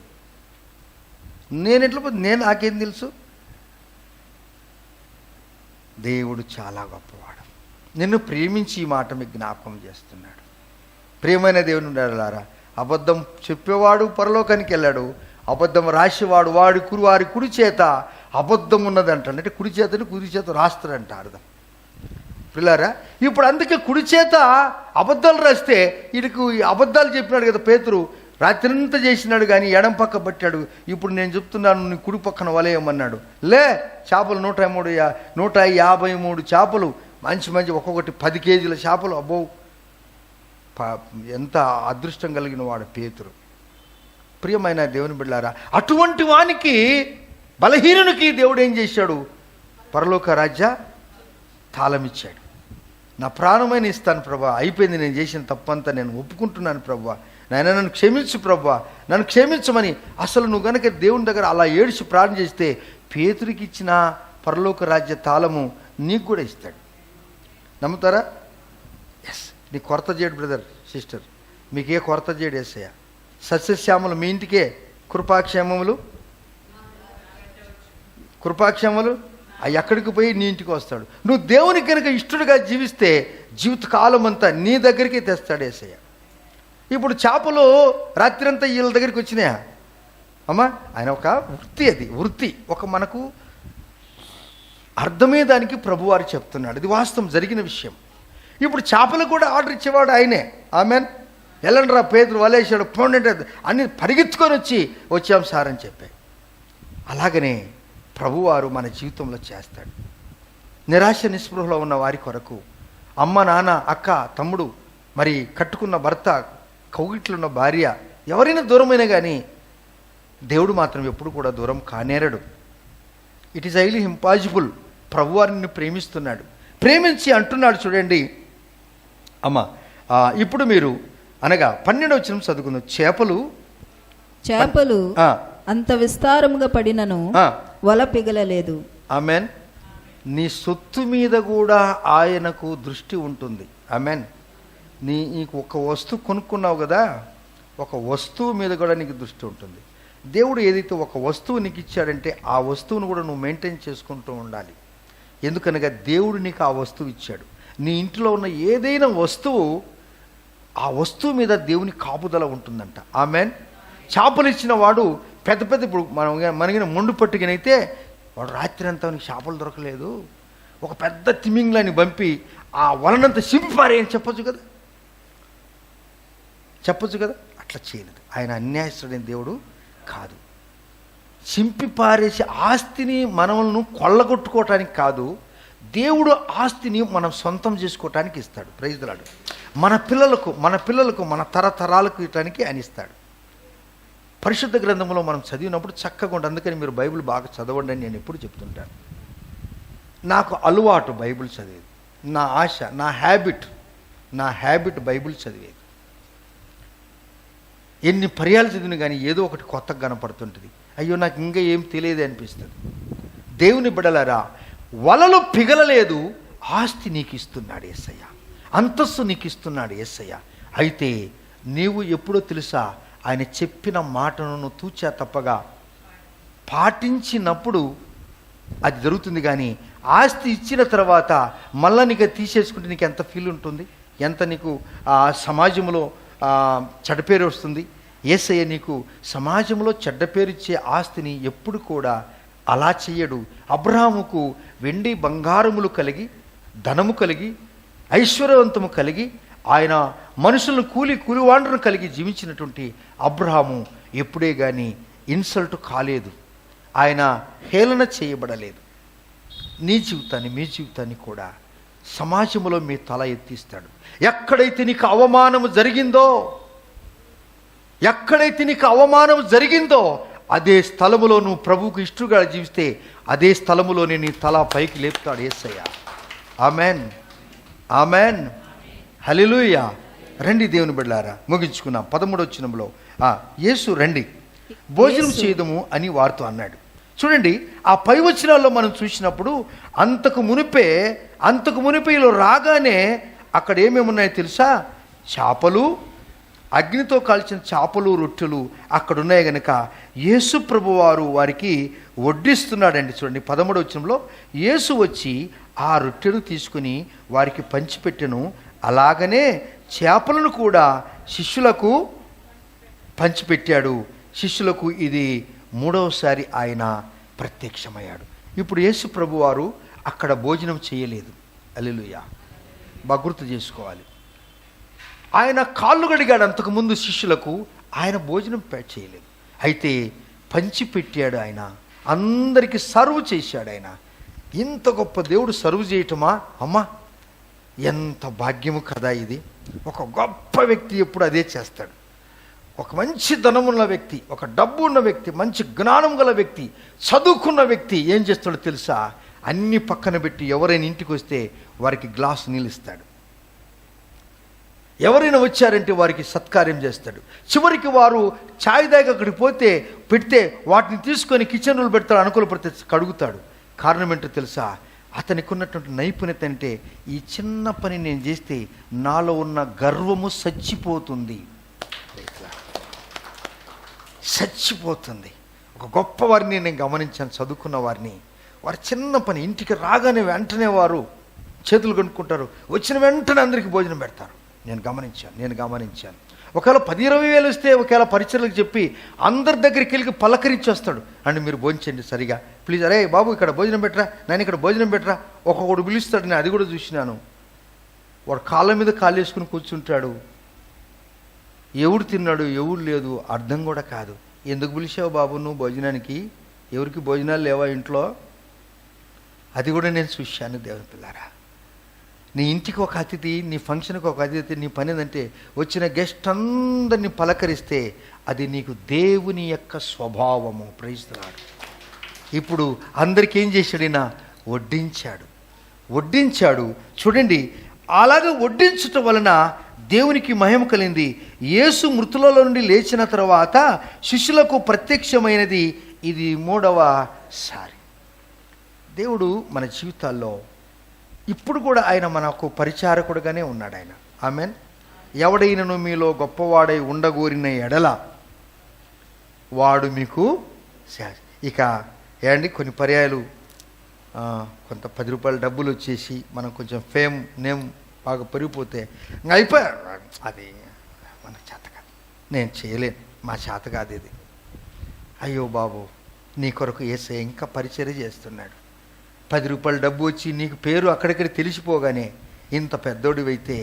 Speaker 2: నేను ఎట్లా నాకేం తెలుసు? దేవుడు చాలా గొప్పవాడు. నిన్ను ప్రేమించి ఈ మాట మీకు జ్ఞాపకం చేస్తున్నాడు. ప్రియమైన దేవుని ఉండాలారా, అబద్ధం చెప్పేవాడు పరలోకానికి వెళ్ళాడు. అబద్ధం రాసేవాడు వారి కుడి చేత అబద్ధం ఉన్నదంట. అంటే కుడి చేత రాస్తాడంట అర్థం. పిల్లారా, ఇప్పుడు అందుకే కుడి చేత అబద్ధాలు రాస్తే వీడికి అబద్ధాలు చెప్పినాడు కదా పేతురు. రాత్రంతా చేసినాడు కానీ ఎడం పక్క పట్టాడు. ఇప్పుడు నేను చెప్తున్నాను, నీ కుడి పక్కన వలయమన్నాడు. చేపలు 153 చేపలు, మంచి ఒక్కొక్కటి 10 కేజీల చేపలు. అబ్బో, ఎంత అదృష్టం కలిగిన వాడు పేతురు. ప్రియమైన దేవుని బిడ్డలారా, అటువంటి వానికి, బలహీనునికి దేవుడు ఏం చేశాడు? పరలోక రాజ్య తాళం ఇచ్చాడు.
Speaker 1: నా ప్రాణమైన ఇస్తాను ప్రభా, అయిపోయింది, నేను చేసిన తప్పంతా నేను ఒప్పుకుంటున్నాను ప్రభా, నాయన నన్ను క్షమించు ప్రభా, నన్ను క్షమించమని అసలు నువ్వు కనుక దేవుని దగ్గర అలా ఏడ్చి ప్రార్థన చేస్తే పేతురికి ఇచ్చిన పరలోక రాజ్య తాళము నీకు కూడా ఇస్తాడు. నమ్ముతారా? ఎస్. నీ కొరత చేయడు బ్రదర్ సిస్టర్, మీకే కొరత చేయడు యేసయ్య. సస్యశ్యామలు మీ ఇంటికే కృపాక్షేమములు ఎక్కడికి పోయి నీ ఇంటికి వస్తాడు. నువ్వు దేవునికి కనుక ఇష్టడుగా జీవిస్తే జీవితకాలం అంతా నీ దగ్గరికి తెస్తాడు యేసయ్య. ఇప్పుడు చేపలు రాత్రి అంతా వీళ్ళ దగ్గరికి వచ్చినాయా అమ్మా? ఆయన ఒక వృత్తి, అది వృత్తి, ఒక మనకు అర్థమయ్యేదానికి ప్రభువారు చెప్తున్నాడు. ఇది వాస్తవం, జరిగిన విషయం. ఇప్పుడు చేపలు కూడా ఆర్డర్ ఇచ్చేవాడు ఆయనే. ఆమెన్. ఎల్లండ్రా పేతురు వలేశాడు, పోండి అన్ని పరిగెత్తుకొని వచ్చాం సార్ అని చెప్పాయి. అలాగనే ప్రభువారు మన జీవితంలో చేస్తాడు. నిరాశ నిస్పృహలో ఉన్న వారి కొరకు, అమ్మ నాన్న అక్క తమ్ముడు, మరి కట్టుకున్న భర్త, కౌగిట్లున్న భార్య, ఎవరైనా దూరమైనా కానీ దేవుడు మాత్రం ఎప్పుడు కూడా దూరం కానేరడు. It is highly impossible. ప్రభువారిని ప్రేమిస్తున్నాడు, ప్రేమించి అంటున్నాడు చూడండి అమ్మ. ఇప్పుడు మీరు అనగా 12వ వచనం చదువుకుందాం. చేపలు
Speaker 2: అంత విస్తారముగా పడినను వల పిగలలేదు.
Speaker 1: ఆమెన్. నీ సొత్తు మీద కూడా ఆయనకు దృష్టి ఉంటుంది. ఆమెన్. నీకు ఒక వస్తువు కొనుక్కున్నావు కదా, ఒక వస్తువు మీద కూడా నీకు దృష్టి ఉంటుంది. దేవుడు ఏదైతే ఒక వస్తువు నీకు ఇచ్చాడంటే ఆ వస్తువును కూడా నువ్వు మెయింటైన్ చేసుకుంటూ ఉండాలి. ఎందుకనగా దేవుడు నీకు ఆ వస్తువు ఇచ్చాడు. నీ ఇంట్లో ఉన్న ఏదైనా వస్తువు, ఆ వస్తువు మీద దేవుని కాపుదల ఉంటుందంట. ఆమెన్. చేపలు ఇచ్చిన వాడు పెద్ద పెద్ద, ఇప్పుడు మనకి మొండు పట్టుకునైతే వాడు రాత్రి అంతా నీకు చేపలు దొరకలేదు, ఒక పెద్ద తిమింగ్లాన్ని పంపి ఆ వలనంతా సింపారే అని చెప్పొచ్చు కదా. అట్లా చేయలేదు. ఆయన అన్యాయస్తుడైన దేవుడు కాదు. చింపి పారేసి ఆస్తిని మనల్ని కొల్లగొట్టుకోవటానికి కాదు, దేవుడు ఆస్తిని మనం సొంతం చేసుకోవటానికి ఇస్తాడు. Praise the Lord. మన పిల్లలకు మన తరతరాలకు ఇవ్వటానికి ఆయన ఇస్తాడు. పరిశుద్ధ గ్రంథంలో మనం చదివినప్పుడు చక్కగా ఉంటుంది. అందుకని మీరు బైబిల్ బాగా చదవండి అని నేను ఎప్పుడు చెప్తుంటాను. నాకు అలవాటు బైబిల్ చదివేది, నా ఆశ, నా హ్యాబిట్ బైబిల్ చదివేది. ఎన్ని పర్యాలు చదివిన కానీ ఏదో ఒకటి కొత్తగా కనపడుతుంటుంది. అయ్యో నాకు ఇంకా ఏం తెలియదు అనిపిస్తుంది. దేవుని బిడ్డలారా, వలలు పిగలలేదు, ఆస్తి నీకు ఇస్తున్నాడు యేసయ్య, అంతస్తు నీకు ఇస్తున్నాడు యేసయ్య. అయితే నీవు ఎప్పుడో తెలుసా, ఆయన చెప్పిన మాటను తూచా తప్పగా పాటించినప్పుడు అది జరుగుతుంది. కానీ ఆస్తి ఇచ్చిన తర్వాత మళ్ళీ నీకు తీసేసుకుంటే నీకు ఎంత ఫీల్ ఉంటుంది, ఎంత నీకు సమాజంలో చెడ్డపేరు వస్తుంది. యేసయ్య నీకు సమాజంలో చెడ్డపేరిచ్చే ఆస్తిని ఎప్పుడు కూడా అలా చెయ్యడు. అబ్రహాముకు వెండి బంగారములు కలిగి, ధనము కలిగి, ఐశ్వర్యవంతము కలిగి, ఆయన మనుషులను కూలివాండ్రను కలిగి జీవించినటువంటి అబ్రహాము ఎప్పుడే కానీ ఇన్సల్ట్ కాలేదు, ఆయన హేళన చేయబడలేదు. నీ జీవితాన్ని, మీ జీవితాన్ని కూడా సమాజంలో మీ తల ఎత్తిస్తాడు. ఎక్కడైతే నీకు అవమానము జరిగిందో అదే స్థలములో నువ్వు ప్రభువుకు ఇష్టంగా జీవిస్తే అదే స్థలములోనే నీ తల పైకి లేపుతాడు యేసయ్య. ఆమెన్, ఆమెన్, హల్లెలూయా. రండి దేవుని బిడ్డలారా, ముగించుకున్నాం. 13వ వచనంలో యేసు రండి భోజనం చేయదము అని వారితో అన్నాడు. చూడండి, ఆ పై వచనాల్లో మనం చూసినప్పుడు అంతకు మునిపే వీళ్ళు రాగానే అక్కడ ఏమేమి ఉన్నాయో తెలుసా? చేపలు, అగ్నితో కాల్చిన చేపలు, రొట్టెలు అక్కడ ఉన్నాయి గనక యేసు ప్రభువారు వారికి వడ్డిస్తున్నాడండి. చూడండి 13వ వచనంలో, యేసు వచ్చి ఆ రొట్టెలు తీసుకుని వారికి పంచిపెట్టెను, అలాగనే చేపలను కూడా శిష్యులకు పంచిపెట్టాడు. శిష్యులకు ఇది 3వసారి ఆయన ప్రత్యక్షమయ్యాడు. ఇప్పుడు యేసు ప్రభువారు అక్కడ భోజనం చేయలేదు. హల్లెలూయా. బాగా గుర్తు చేసుకోవాలి. ఆయన కాళ్ళు గడిగాడు అంతకుముందు శిష్యులకు, ఆయన భోజనం చేయలేదు. అయితే పంచిపెట్టాడు. ఆయన అందరికీ సర్వ్ చేశాడు. ఆయన ఇంత గొప్ప దేవుడు సర్వ్ చేయటమా అమ్మా, ఎంత భాగ్యము కదా ఇది. ఒక గొప్ప వ్యక్తి ఎప్పుడు అదే చేస్తాడు. ఒక మంచి ధనమున్న వ్యక్తి, ఒక డబ్బు ఉన్న వ్యక్తి, మంచి జ్ఞానం గల వ్యక్తి, చదువుకున్న వ్యక్తి ఏం చేస్తాడో తెలుసా? అన్ని పక్కన పెట్టి ఎవరైనా ఇంటికి వస్తే వారికి గ్లాసు నీళ్ళు ఇస్తాడు. ఎవరైనా వచ్చారంటే వారికి సత్కార్యం చేస్తాడు. చివరికి వారు ఛాయ్ దాకా అక్కడికి పెడితే వాటిని తీసుకొని కిచెన్లో పెడతాడు, అనుకూల పడితే కడుగుతాడు. కారణం ఏంటో తెలుసా? అతనికి ఉన్నటువంటి నైపుణ్యత అంటే ఈ చిన్న పని నేను చేస్తే నాలో ఉన్న గర్వము చచ్చిపోతుంది. ఒక గొప్ప వారిని నేను గమనించాను, చదువుకున్న వారిని. వారు చిన్న పని, ఇంటికి రాగానే వెంటనే వారు చేతులు కనుక్కుంటారు, వచ్చిన వెంటనే అందరికీ భోజనం పెడతారు. నేను గమనించాను. ఒకవేళ 10-20 వేలు వస్తే ఒకవేళ పరిచర్లకు చెప్పి అందరి దగ్గరికి వెళ్ళి పలకరించి వస్తాడు. అండ్ మీరు భోంచండి సరిగా ప్లీజ్, అరే బాబు ఇక్కడ భోజనం పెట్టరా, నేను ఇక్కడ భోజనం పెట్టరా, ఒక్కొక్కడు పిలుస్తాడు. నేను అది కూడా చూసినాను. వాడు కాళ్ళ మీద కాళ్ళు వేసుకుని కూర్చుంటాడు. ఎవడు తిన్నాడు ఎవడు లేదు అర్థం కూడా కాదు. ఎందుకు పిలిచావు బాబు నువ్వు భోజనానికి? ఎవరికి భోజనాలు లేవా ఇంట్లో? అది కూడా నేను చూశాను. దేవుని పిల్లారా, నీ ఇంటికి ఒక అతిథి, నీ ఫంక్షన్కి ఒక అతిథి, నీ పని ఏంటంటే వచ్చిన గెస్ట్ అందరినీ పలకరిస్తే అది నీకు దేవుని యొక్క స్వభావము. Praise the Lord. ఇప్పుడు అందరికీ ఏం చేశాడు? ఈయన వడ్డించాడు. చూడండి, అలాగే వడ్డించటం వలన దేవునికి మహిమ కలిగింది. యేసు మృతులలో నుండి లేచిన తర్వాత శిష్యులకు ప్రత్యక్షమైనది ఇది 3వ సారి. దేవుడు మన జీవితాల్లో ఇప్పుడు కూడా ఆయన మనకు పరిచారకుడుగానే ఉన్నాడు. ఆయన ఆమెన్. ఎవడైనను మీలో గొప్పవాడై ఉండగోరిన ఎడల వాడు మీకు ఇక ఏమండి కొన్ని పర్యాయాలు కొంత 10 రూపాయల డబ్బులు వచ్చేసి మనం కొంచెం ఫేమ్ నేమ్ బాగా పెరిగిపోతే ఇంకా అయిపోయారు. అది మన చేత కాదు, నేను చేయలేను, మా చేత కాదు ఇది. అయ్యో బాబు, నీ కొరకు యేసయ్య ఇంకా పరిచర్య చేస్తున్నాడు. 10 రూపాయల డబ్బు వచ్చి నీకు పేరు అక్కడిక్కడ తెలిసిపోగానే ఇంత పెద్దోడివైతే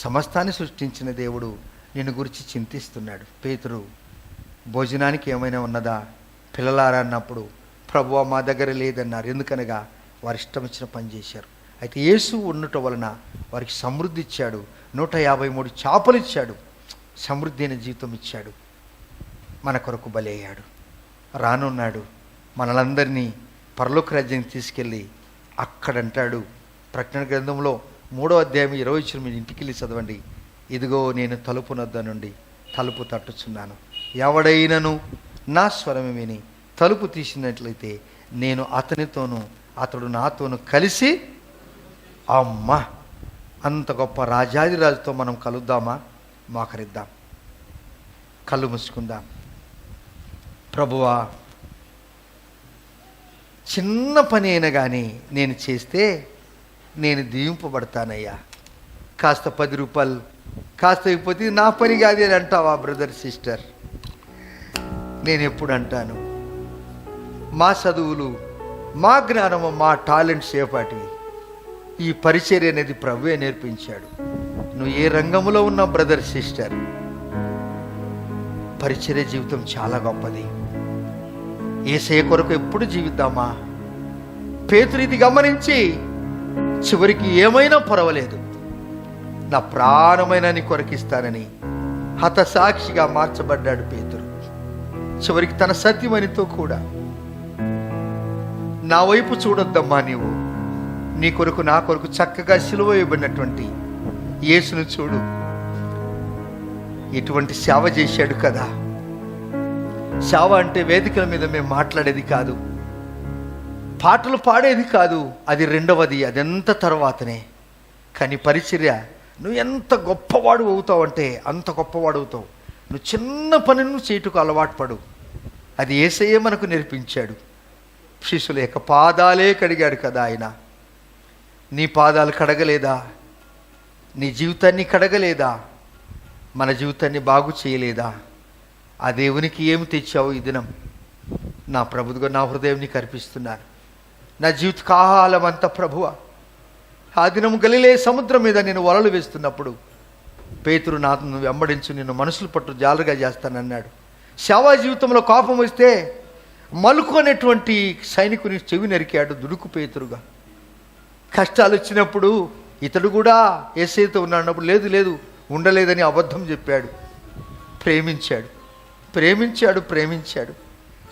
Speaker 1: సమస్తాన్ని సృష్టించిన దేవుడు నిన్ను గురించి చింతిస్తున్నాడు. పేతురు భోజనానికి ఏమైనా ఉన్నదా పిల్లలారా అన్నప్పుడు ప్రభువా మా దగ్గర లేదన్నారు. ఎందుకనగా వారి ఇష్టం వచ్చిన పని చేశారు. అయితే యేసు ఉండటం వలన వారికి సమృద్ధి ఇచ్చాడు. 153 చేపలు ఇచ్చాడు. సమృద్ధి అయిన జీవితం ఇచ్చాడు. మన కొరకు బలయ్యాడు. రానున్నాడు. మనలందరినీ పరలోక రాజ్యానికి తీసుకెళ్ళి అక్కడంటాడు ప్రకటన గ్రంథంలో 3వ అధ్యాయం 20 మీరు ఇంటికి వెళ్ళి చదవండి. ఇదిగో నేను తలుపు నొద్ద నుండి తలుపు తట్టుచున్నాను. ఎవడైనను నా స్వరము విని తలుపు తీసినట్లయితే నేను అతనితోనూ అతడు నాతోనూ కలిసి, అమ్మ అంత గొప్ప రాజాదిరాజుతో మనం కలుద్దామా? మోకరిద్దాం, కళ్ళు మూసుకుందాం. ప్రభువా, చిన్న పని అయినా కానీ నేను చేస్తే నేను దీవింపబడతానయ్యా. కాస్త 10 రూపాయలు కాస్త అయిపోతే నా పని కాదు అని అంటావా బ్రదర్ సిస్టర్? నేను ఎప్పుడు అంటాను, మా చదువులు, మా జ్ఞానము, మా టాలెంట్స్ ఏపాటివి? ఈ పరిచర్య అనేది ప్రభువే నేర్పించాడు. నువ్వు ఏ రంగంలో ఉన్న బ్రదర్ సిస్టర్, పరిచర్య జీవితం చాలా గొప్పది. యేసయ్య కొరకు ఎప్పుడు జీవిద్దామా? పేతురు ఇది గమనించి చివరికి ఏమైనా పర్వాలేదు, నా ప్రాణమైన నీ కొరకిస్తానని హతసాక్షిగా మార్చబడ్డాడు పేతురు. చివరికి తన సత్యమనితో కూడా, నా వైపు చూడొద్దమ్మా, నీవు నీ కొరకు నా కొరకు చక్కగా సిలువ వేయబడినటువంటి యేసును చూడు. ఇటువంటి సేవ చేశాడు కదా. సేవ అంటే వేదికల మీద మేము మాట్లాడేది కాదు, పాటలు పాడేది కాదు, అది రెండవది, అదెంత తర్వాతనే. కానీ పరిచర్య నువ్వు ఎంత గొప్పవాడు అవుతావు అంటే అంత గొప్పవాడు అవుతావు. నువ్వు చిన్న పనిని చేటుకు అలవాటు పడు. అది యేసయ్యే మనకు నేర్పించాడు. శిష్యుల యొక్క పాదాలే కడిగాడు కదా ఆయన. నీ పాదాలు కడగలేదా? నీ జీవితాన్ని కడగలేదా? మన జీవితాన్ని బాగు చేయలేదా? ఆ దేవునికి ఏమి తెచ్చావు ఈ దినం? నా ప్రభువుగా నా హృదయం నీకు అర్పిస్తున్నాను. నా జీవిత కాలం అంతా ప్రభువా, ఆ దినం గలిలే సముద్రం మీద నేను వలలు వేస్తున్నప్పుడు పేతురు నాను వెంబడించు, నిన్ను మనుషులు పట్టు జాలుగా చేస్తానన్నాడు. సేవా జీవితంలో కోపం వస్తే మలుకు అనేటువంటి సైనికుని చెవి నరికాడు దుడుకు పేతురుగా. కష్టాలు వచ్చినప్పుడు ఇతడు కూడా యేసయ్యతో ఉన్నప్పుడు లేదు లేదు ఉండలేదని అబద్ధం చెప్పాడు. ప్రేమించాడు.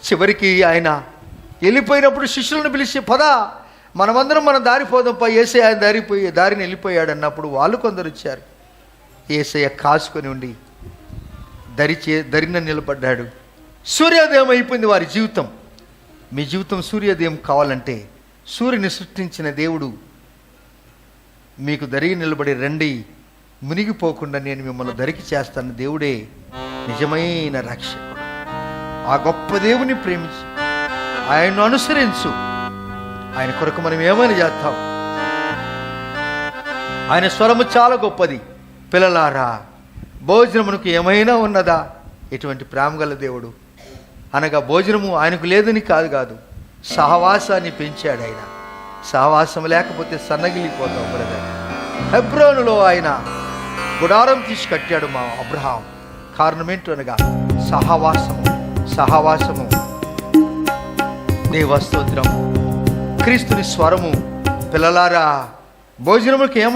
Speaker 1: చివరికి ఆయన వెళ్ళిపోయినప్పుడు శిష్యులను పిలిచి, పద మనమందరం మన దారిపోదాంపా, యేసయ్య దారిని వెళ్ళిపోయాడు అన్నప్పుడు వాళ్ళు కొందరు వచ్చారు. యేసయ్య కాసుకొని ఉండి దరిన నిలబడ్డాడు. సూర్యోదయం అయిపోయింది వారి జీవితం. మీ జీవితం సూర్యోదయం కావాలంటే సూర్యుని సృష్టించిన దేవుడు మీకు దరికి నిలబడి రండి, మునిగిపోకుండా నేను మిమ్మల్ని దరికి చేస్తాను. దేవుడే నిజమైన రక్షకుడు. ఆ గొప్ప దేవుని ప్రేమించు, ఆయన్ను అనుసరించు. ఆయన కొరకు మనం ఏమైనా చేస్తాం. ఆయన స్వరము చాలా గొప్పది. పిల్లలారా, భోజనమునకు ఏమైనా ఉన్నదా? ఎటువంటి ప్రేమ గల దేవుడు. అనగా భోజనము ఆయనకు లేదని కాదు, సహవాసాన్ని పెంచాడు ఆయన. సహవాసం లేకపోతే సన్నగిలిపోతాం బ్రదర్. హెబ్రోనులో ఆయన గుడారం తీసి కట్టాడు మా అబ్రహాం. కారణం ఏంటో అనగా సహవాసము. దేవ స్తోత్రం. క్రీస్తుని స్వరము. పిల్లలారా, భోజనములకు ఏమ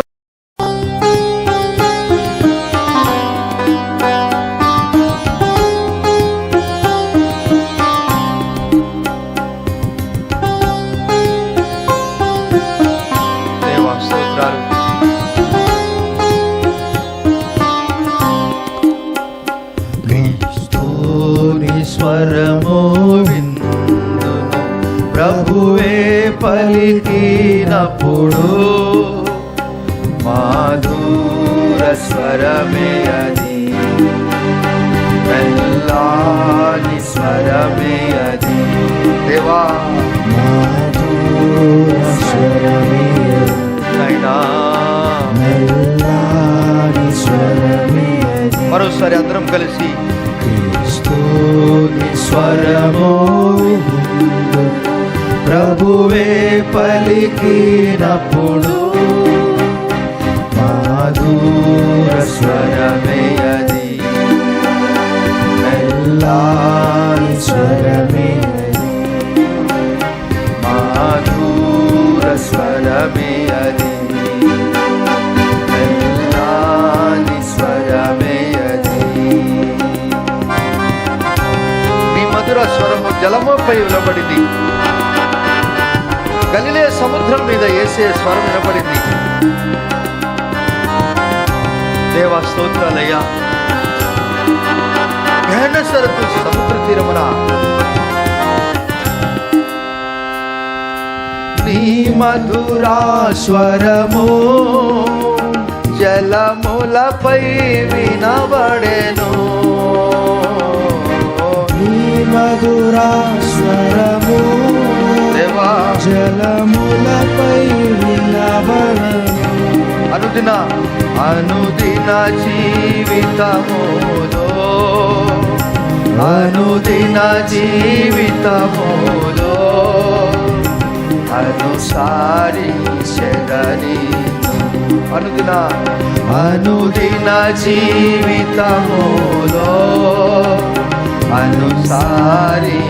Speaker 1: స్వరము విందును ప్రభువే పలికినప్పుడు, మాధుర స్వరమే అది, మెల్లాని స్వరమే అది. దేవా, మాధుర స్వరమే అయినా మెల్లాని స్వరమే అది. మరోసారి అందరం కలిసి స్వరము ప్రభువే పలికినప్పుడు, మాధుర స్వరమే అది, మెల్లాని స్వరమే అది, మాధుర స్వరమే అది, మెల్లాని స్వరమే అది. మధుర స్వరము జలముపై వినబడింది. గలిలయ సముద్రం మీద యేసే స్వరం వినబడింది. దేవా స్తోత్రాలయ్యా. గహనసరతు సముద్ర తీరమున నీ మధురా స్వరము జలములపై వినబడెను. మధురా స్వరము దేవా జలములపై వినబడెను. అనుదిన జీవితములో అనుసారించెదని. అనుదిన జీవితములో అనుసారించెదని.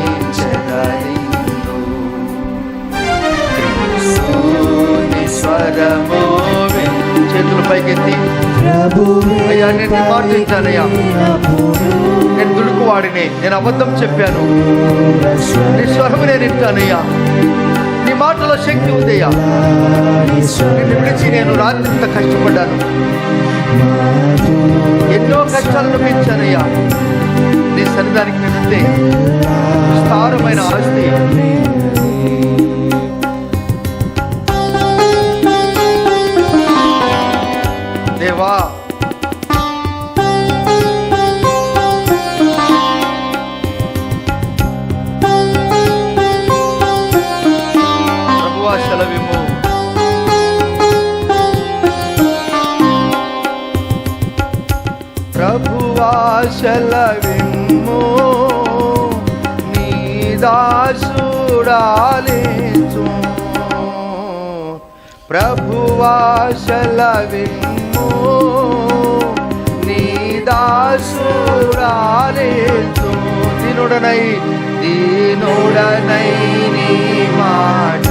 Speaker 1: స్వరము చేతులు పైకెత్తి, అయ్యా నేను మాట ఇచ్చానయ్యా, నేను దుడుకువాడిని, నేను అబద్ధం చెప్పాను, నీ స్వరము నేను ఇస్తానయ్యా, నీ మాటలో శక్తి ఉందయ్యా. నిన్ను విడిచి నేను రాత్రింత కష్టపడ్డాను, ఎన్నో కష్టాలను పెంచానయ్యా. నీ సన్నిధానికి నేనుంటే విస్తారమైన ఆస్తి. దేవా, ప్రభువా సెలవిమ్ము. ప్రభువా సెలవిమ్ము, నీ దాసుడాలించు. ప్రభువా సెలవిమ్ము, నీ దాసుడాలించు. దీనుడనై నీ మాట,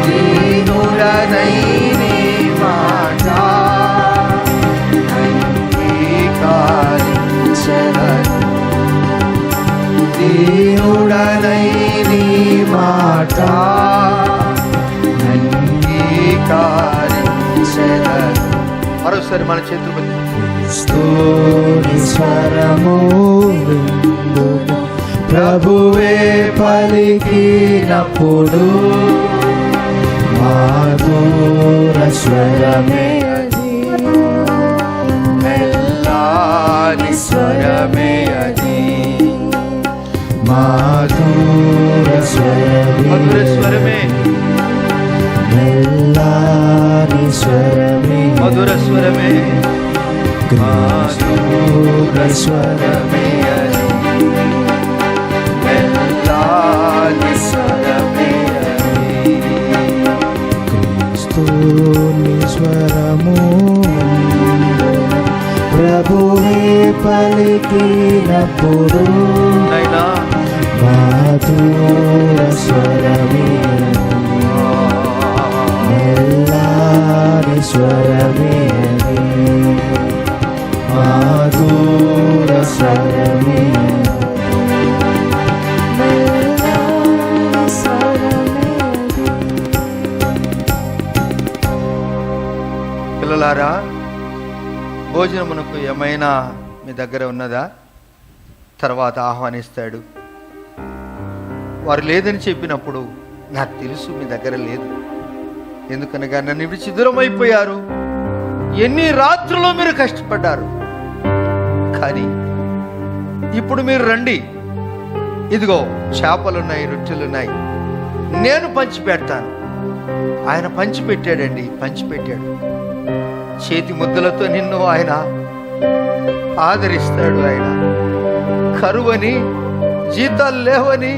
Speaker 1: దీనుడనై నీ మాట అంగీకరించెదను. దీనుడనై నీ మాట మరోసారి మన చేతులు పెట్టి
Speaker 3: స్తుని స్వరము విందుము, ప్రభువే పలికినప్పుడు మాధుర స్వరమే అది, మెల్లాని స్వరమే అది, మాధుర స్వరమే,
Speaker 1: మధుర స్వరమే,
Speaker 3: మెల్లాని స్వరమే,
Speaker 1: మధుర స్వరమే,
Speaker 3: మాధుర స్వరమే అది, మెల్లాని స్వరమే అది. క్రీస్తుని స్వరము ప్రభువే పలికినప్పుడు
Speaker 1: నైనా
Speaker 3: మాధుర స్వరమే మెల్లాని స్వరమే మాధుర స్వరమే మెల్లాని స్వరమే.
Speaker 1: పిల్లలారా, భోజనమునకు ఏమైనా మీ దగ్గర ఉన్నదా? తర్వాత ఆహ్వానిస్తాడు. వారు లేదని చెప్పినప్పుడు నాకు తెలుసు మీ దగ్గర లేదు, ఎందుకనగా నన్ను విడిచి దూరం అయిపోయారు, ఎన్ని రాత్రులు మీరు కష్టపడ్డారు, కానీ ఇప్పుడు మీరు రండి, ఇదిగో చేపలున్నాయి, రొట్టెలున్నాయి, నేను పంచిపెడతాను. ఆయన పంచిపెట్టాడండి, పంచిపెట్టాడు. చేతి ముద్దలతో నిన్ను ఆయన ఆదరిస్తాడు. ఆయన కరువని, జీతాలు లేవని,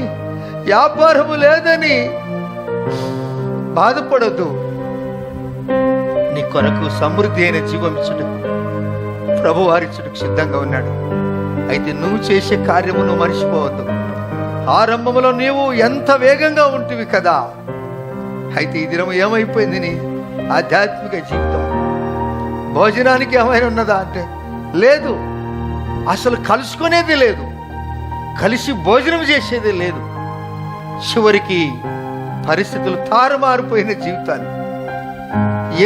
Speaker 1: వ్యాపారము లేదని బాధపడద్దు. నీ కొరకు సమృద్ధి అయిన జీవం ఇచ్చుటకు ప్రభు వారిచ్చుటకు సిద్ధంగా ఉన్నాడు. అయితే నువ్వు చేసే కార్యము నువ్వు మర్చిపోవద్దు. ఆరంభంలో నీవు ఎంత వేగంగా ఉంటివి కదా, అయితే ఈ దినం ఏమైపోయింది నీ ఆధ్యాత్మిక జీవితం? భోజనానికి ఏమైనా ఉన్నదా అంటే లేదు, అసలు కలుసుకునేది లేదు, కలిసి భోజనం చేసేది లేదు. చివరికి పరిస్థితులు తారుమారిపోయిన జీవితాలు.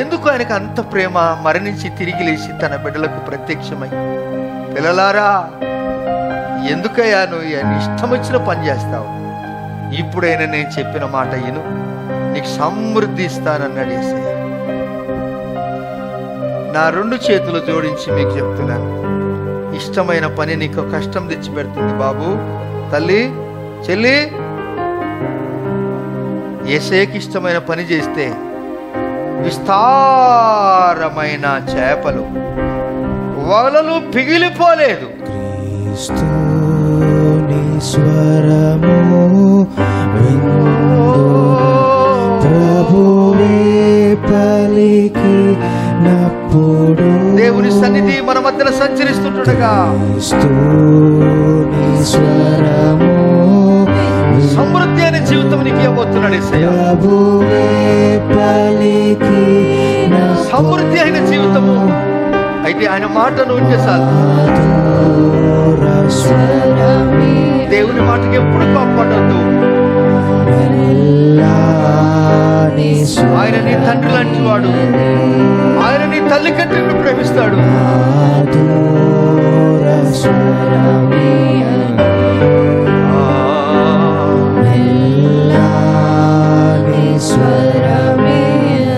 Speaker 1: ఎందుకు ఆయనకు అంత ప్రేమ? మరణించి తిరిగి లేచి తన బిడ్డలకు ప్రత్యక్షమై, పిల్లలారా, ఎందుకయ్యా నువ్వు ఇష్టం వచ్చిన పని చేస్తావు? ఇప్పుడైనా నేను చెప్పిన మాట విను, నీకు సమృద్ధి ఇస్తానన్నాడు యేసయ్య. నా రెండు చేతులు జోడించి మీకు చెప్తున్నాను, ఇష్టమైన పని నీకు కష్టం తెచ్చిపెడుతుంది బాబు, తల్లి, చెల్లి. యేసయ్యకి ఇష్టమైన పని చేస్తే విస్తారమైన చేపలు, వలలు పిగిలిపోలేదు.
Speaker 3: క్రీస్తుని స్వరము విందు, ప్రభువే పలికినప్పుడు
Speaker 1: దేవుని సన్నిధి మన మధ్యన సంచరిస్తుండగా
Speaker 3: క్రీస్తుని స్వరము
Speaker 1: సమృద్ధి అనే జీవితం నీకు ఇవ్వబోతున్నాడు యేసయ్య.
Speaker 3: ప్రభువే పలికినప్పుడు
Speaker 1: సమృద్ధి అయిన జీవితము. అయితే ఆయన మాటను వింటే చాలు.
Speaker 3: మాధుర స్వరమే
Speaker 1: దేవుని మాటకి ఎప్పుడు కోప్పడొద్దు.
Speaker 3: మెల్లాని
Speaker 1: ఆయన నీ తండ్రి లాంటి వాడు, ఆయన నీ తల్లి కంటే నిన్ను ప్రేమిస్తాడు.
Speaker 3: మాధుర స్వరమే మెల్లాని స్వరమే.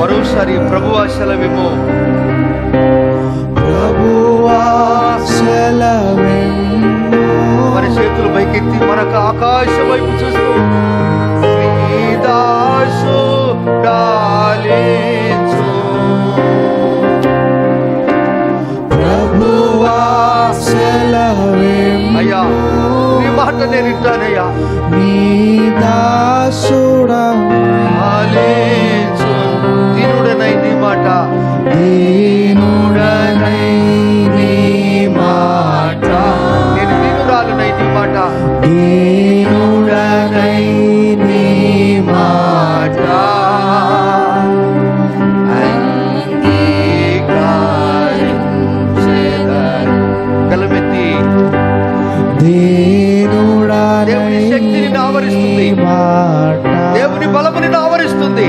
Speaker 1: మరోసారి ప్రభువా సెలవిమ్ము,
Speaker 3: ప్రభువా సెలవిమ్ము.
Speaker 1: మన చేతులు పైకెత్తి మనకు ఆకాశం వైపు చూస్తూ శ్రీదాసు డాలించు.
Speaker 3: ప్రభువా సెలవిమ్ము.
Speaker 1: అయ్యా, నీ మాట నేను వింటానయ్యా.
Speaker 3: నీ దాసుడా
Speaker 1: ఆలించు. దీనుడనై నీ మాట,
Speaker 3: దీనుడనై నీ మాట,
Speaker 1: నేను దీనురాలునై నీ మాట,
Speaker 3: దీనుడనై నీ మాట
Speaker 1: అంగీకరించెదను. గలమెత్తి
Speaker 3: దీనుడనై
Speaker 1: దేవుని శక్తిని నిన్ను ఆవరిస్తుంది,
Speaker 3: మాట
Speaker 1: దేవుని బలము నిన్ను ఆవరిస్తుంది,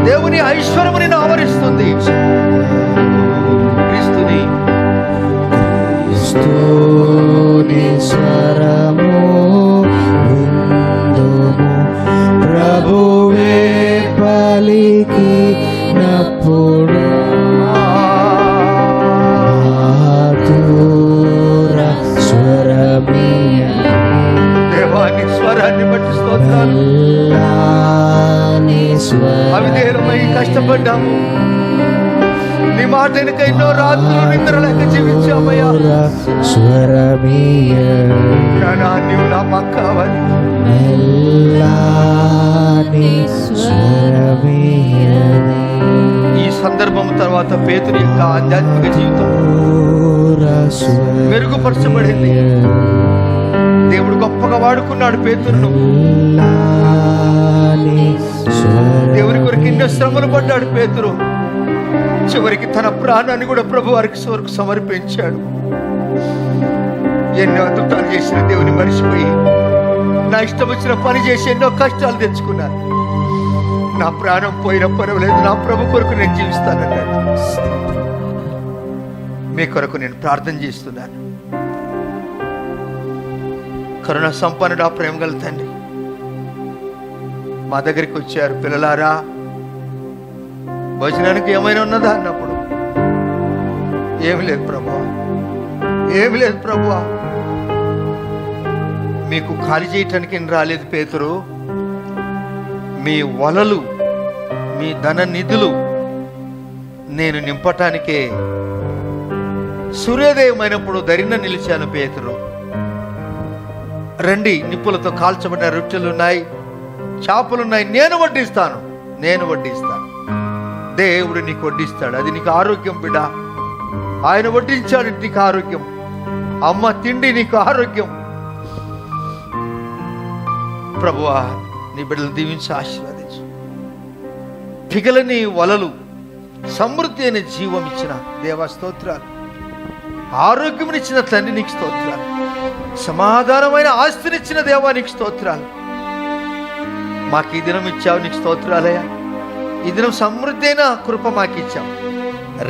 Speaker 1: దేవుని ఐశ్వర్యము నిన్ను ఆవరిస్తుంది. మాట వెనుక ఎన్నో రాత్రులు నిద్రలేక జీవించామయ్యా.
Speaker 3: స్వరమీయ
Speaker 1: నానా, నీవు నా మాకు కావాలి.
Speaker 3: మెల్లాని స్వరమీయని.
Speaker 1: ఈ సందర్భం తర్వాత పేతురు యొక్క ఆధ్యాత్మిక జీవితం మెరుగుపరచబడింది. దేవుడు గొప్పగా వాడుకున్నాడు పేతురును. దేవుని కొరకు ఎన్నో శ్రమలు పడ్డాడు పేతురు. చివరికి తన ప్రాణాన్ని కూడా ప్రభు వారికి వరకు సమర్పించాడు. ఎన్నో అద్భుతాలు చేసిన దేవుని మరిచిపోయి నా ఇష్టం వచ్చిన పని చేసి ఎన్నో కష్టాలు తెచ్చుకున్నాను. నా ప్రాణం పోయిన పర్వాలేదు, నా ప్రభు కొరకు నేను జీవిస్తానన్నాడు. మీ కొరకు నేను ప్రార్థన చేస్తున్నాను. కరుణ సంపన్నుడు, ఆ ప్రేమ గల తండ్రి, మా దగ్గరికి వచ్చారు. పిల్లలారా, భోజనానికి ఏమైనా ఉన్నదా అన్నప్పుడు, ఏమి లేదు ప్రభువా, ఏమి లేదు ప్రభువా. మీకు ఖాళీ చేయటానికి నేను రాలేదు పేతురు. మీ వలలు, మీ ధన నిధులు నేను నింపటానికే సూర్యోదయమైనప్పుడు దరిన నిలిచాను పేతురు. రండి, నిప్పులతో కాల్చబడిన రొట్టెలున్నాయి, చేపలున్నాయి, నేను వడ్డిస్తాను, నేను వడ్డిస్తాను. దేవుడు నీకు వడ్డిస్తాడు. అది నీకు ఆరోగ్యం బిడ్డ. ఆయన వడ్డించాడు నీకు ఆరోగ్యం. అమ్మ తిండి నీకు ఆరోగ్యం. ప్రభువా, నీ బిడ్డలు దీవించి ఆశీర్వదించు. పిగలని వలలు, సమృద్ధి అయిన జీవం ఇచ్చిన దేవా స్తోత్రాలు. ఆరోగ్యమునిచ్చిన తండ్రి నీకు స్తోత్రాలు. సమాధానమైన ఆస్తినిచ్చిన దేవా నీకు స్తోత్రాలు. మాకు ఈ దినం ఇచ్చావు, నీకు స్తోత్రాలయ్యా. ఈ దినం సమృద్ధి అయిన కృప మాకు ఇచ్చావు.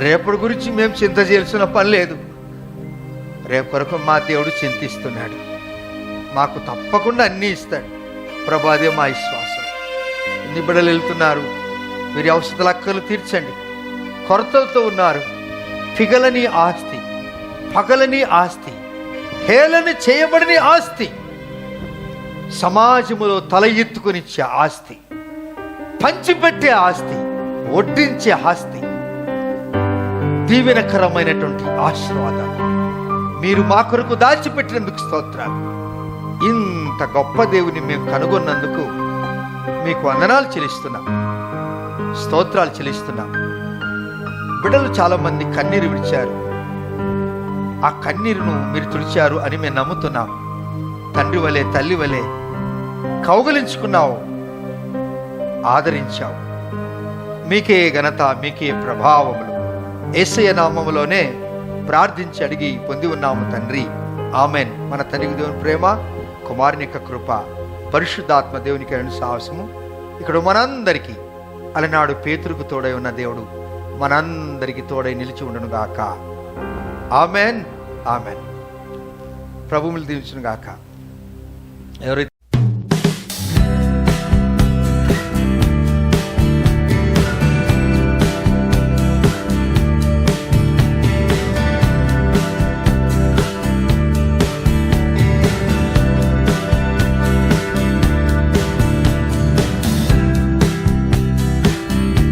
Speaker 1: రేపటి గురించి మేము చింత చేయాల్సిన పని లేదు. రేపు కొరకు మా దేవుడు చింతిస్తున్నాడు. మాకు తప్పకుండా అన్నీ ఇస్తాడు. ప్రభు, అదే మా విశ్వాసం. ఇన్ని బిడ్డలు వెళ్తున్నారు, వీరి అవసరాల అక్కలు తీర్చండి. కొరతలతో ఉన్నారు. పిగలని ఆస్తి, పగలని ఆస్తి, హేళన చేయబడిన ఆస్తి, సమాజములో తల ఎత్తుకునిచ్చే ఆస్తి, పంచిపెట్టే ఆస్తి, వడ్డించే ఆస్తి, దీవెనకరమైనటువంటి ఆశీర్వాదాలు మీరు మా కొరకు దాచిపెట్టినందుకు స్తోత్రాలు. ఇంత గొప్ప దేవుని మేము కనుగొన్నందుకు మీకు వందనాలు చెల్లిస్తున్నాం, స్తోత్రాలు చెల్లిస్తున్నాం. బిడ్డలు చాలా మంది కన్నీరు విడిచారు. ఆ కన్నీరును మీరు తుడిచారు అని మేము నమ్ముతున్నాం. తండ్రి వలె, తల్లి వలె కౌగలించుకున్నావు, ఆదరించావు. మీకే ఘనత, మీకే ప్రభావములు. యేసయ్య నామములోనే ప్రార్థించి అడిగి పొంది ఉన్నాము తండ్రి, ఆమెన్. మన తండ్రికి దేవుని ప్రేమ, కుమారుని యొక్క కృప, పరిశుద్ధాత్మ దేవునికి సాహసము ఇక్కడ మనందరికీ, అలనాడు పేతురుకు తోడై ఉన్న దేవుడు మనందరికీ తోడై నిలిచి ఉండును గాక. Amen, amen. ప్రభువులు దీవించును గాక. ఎవరైతే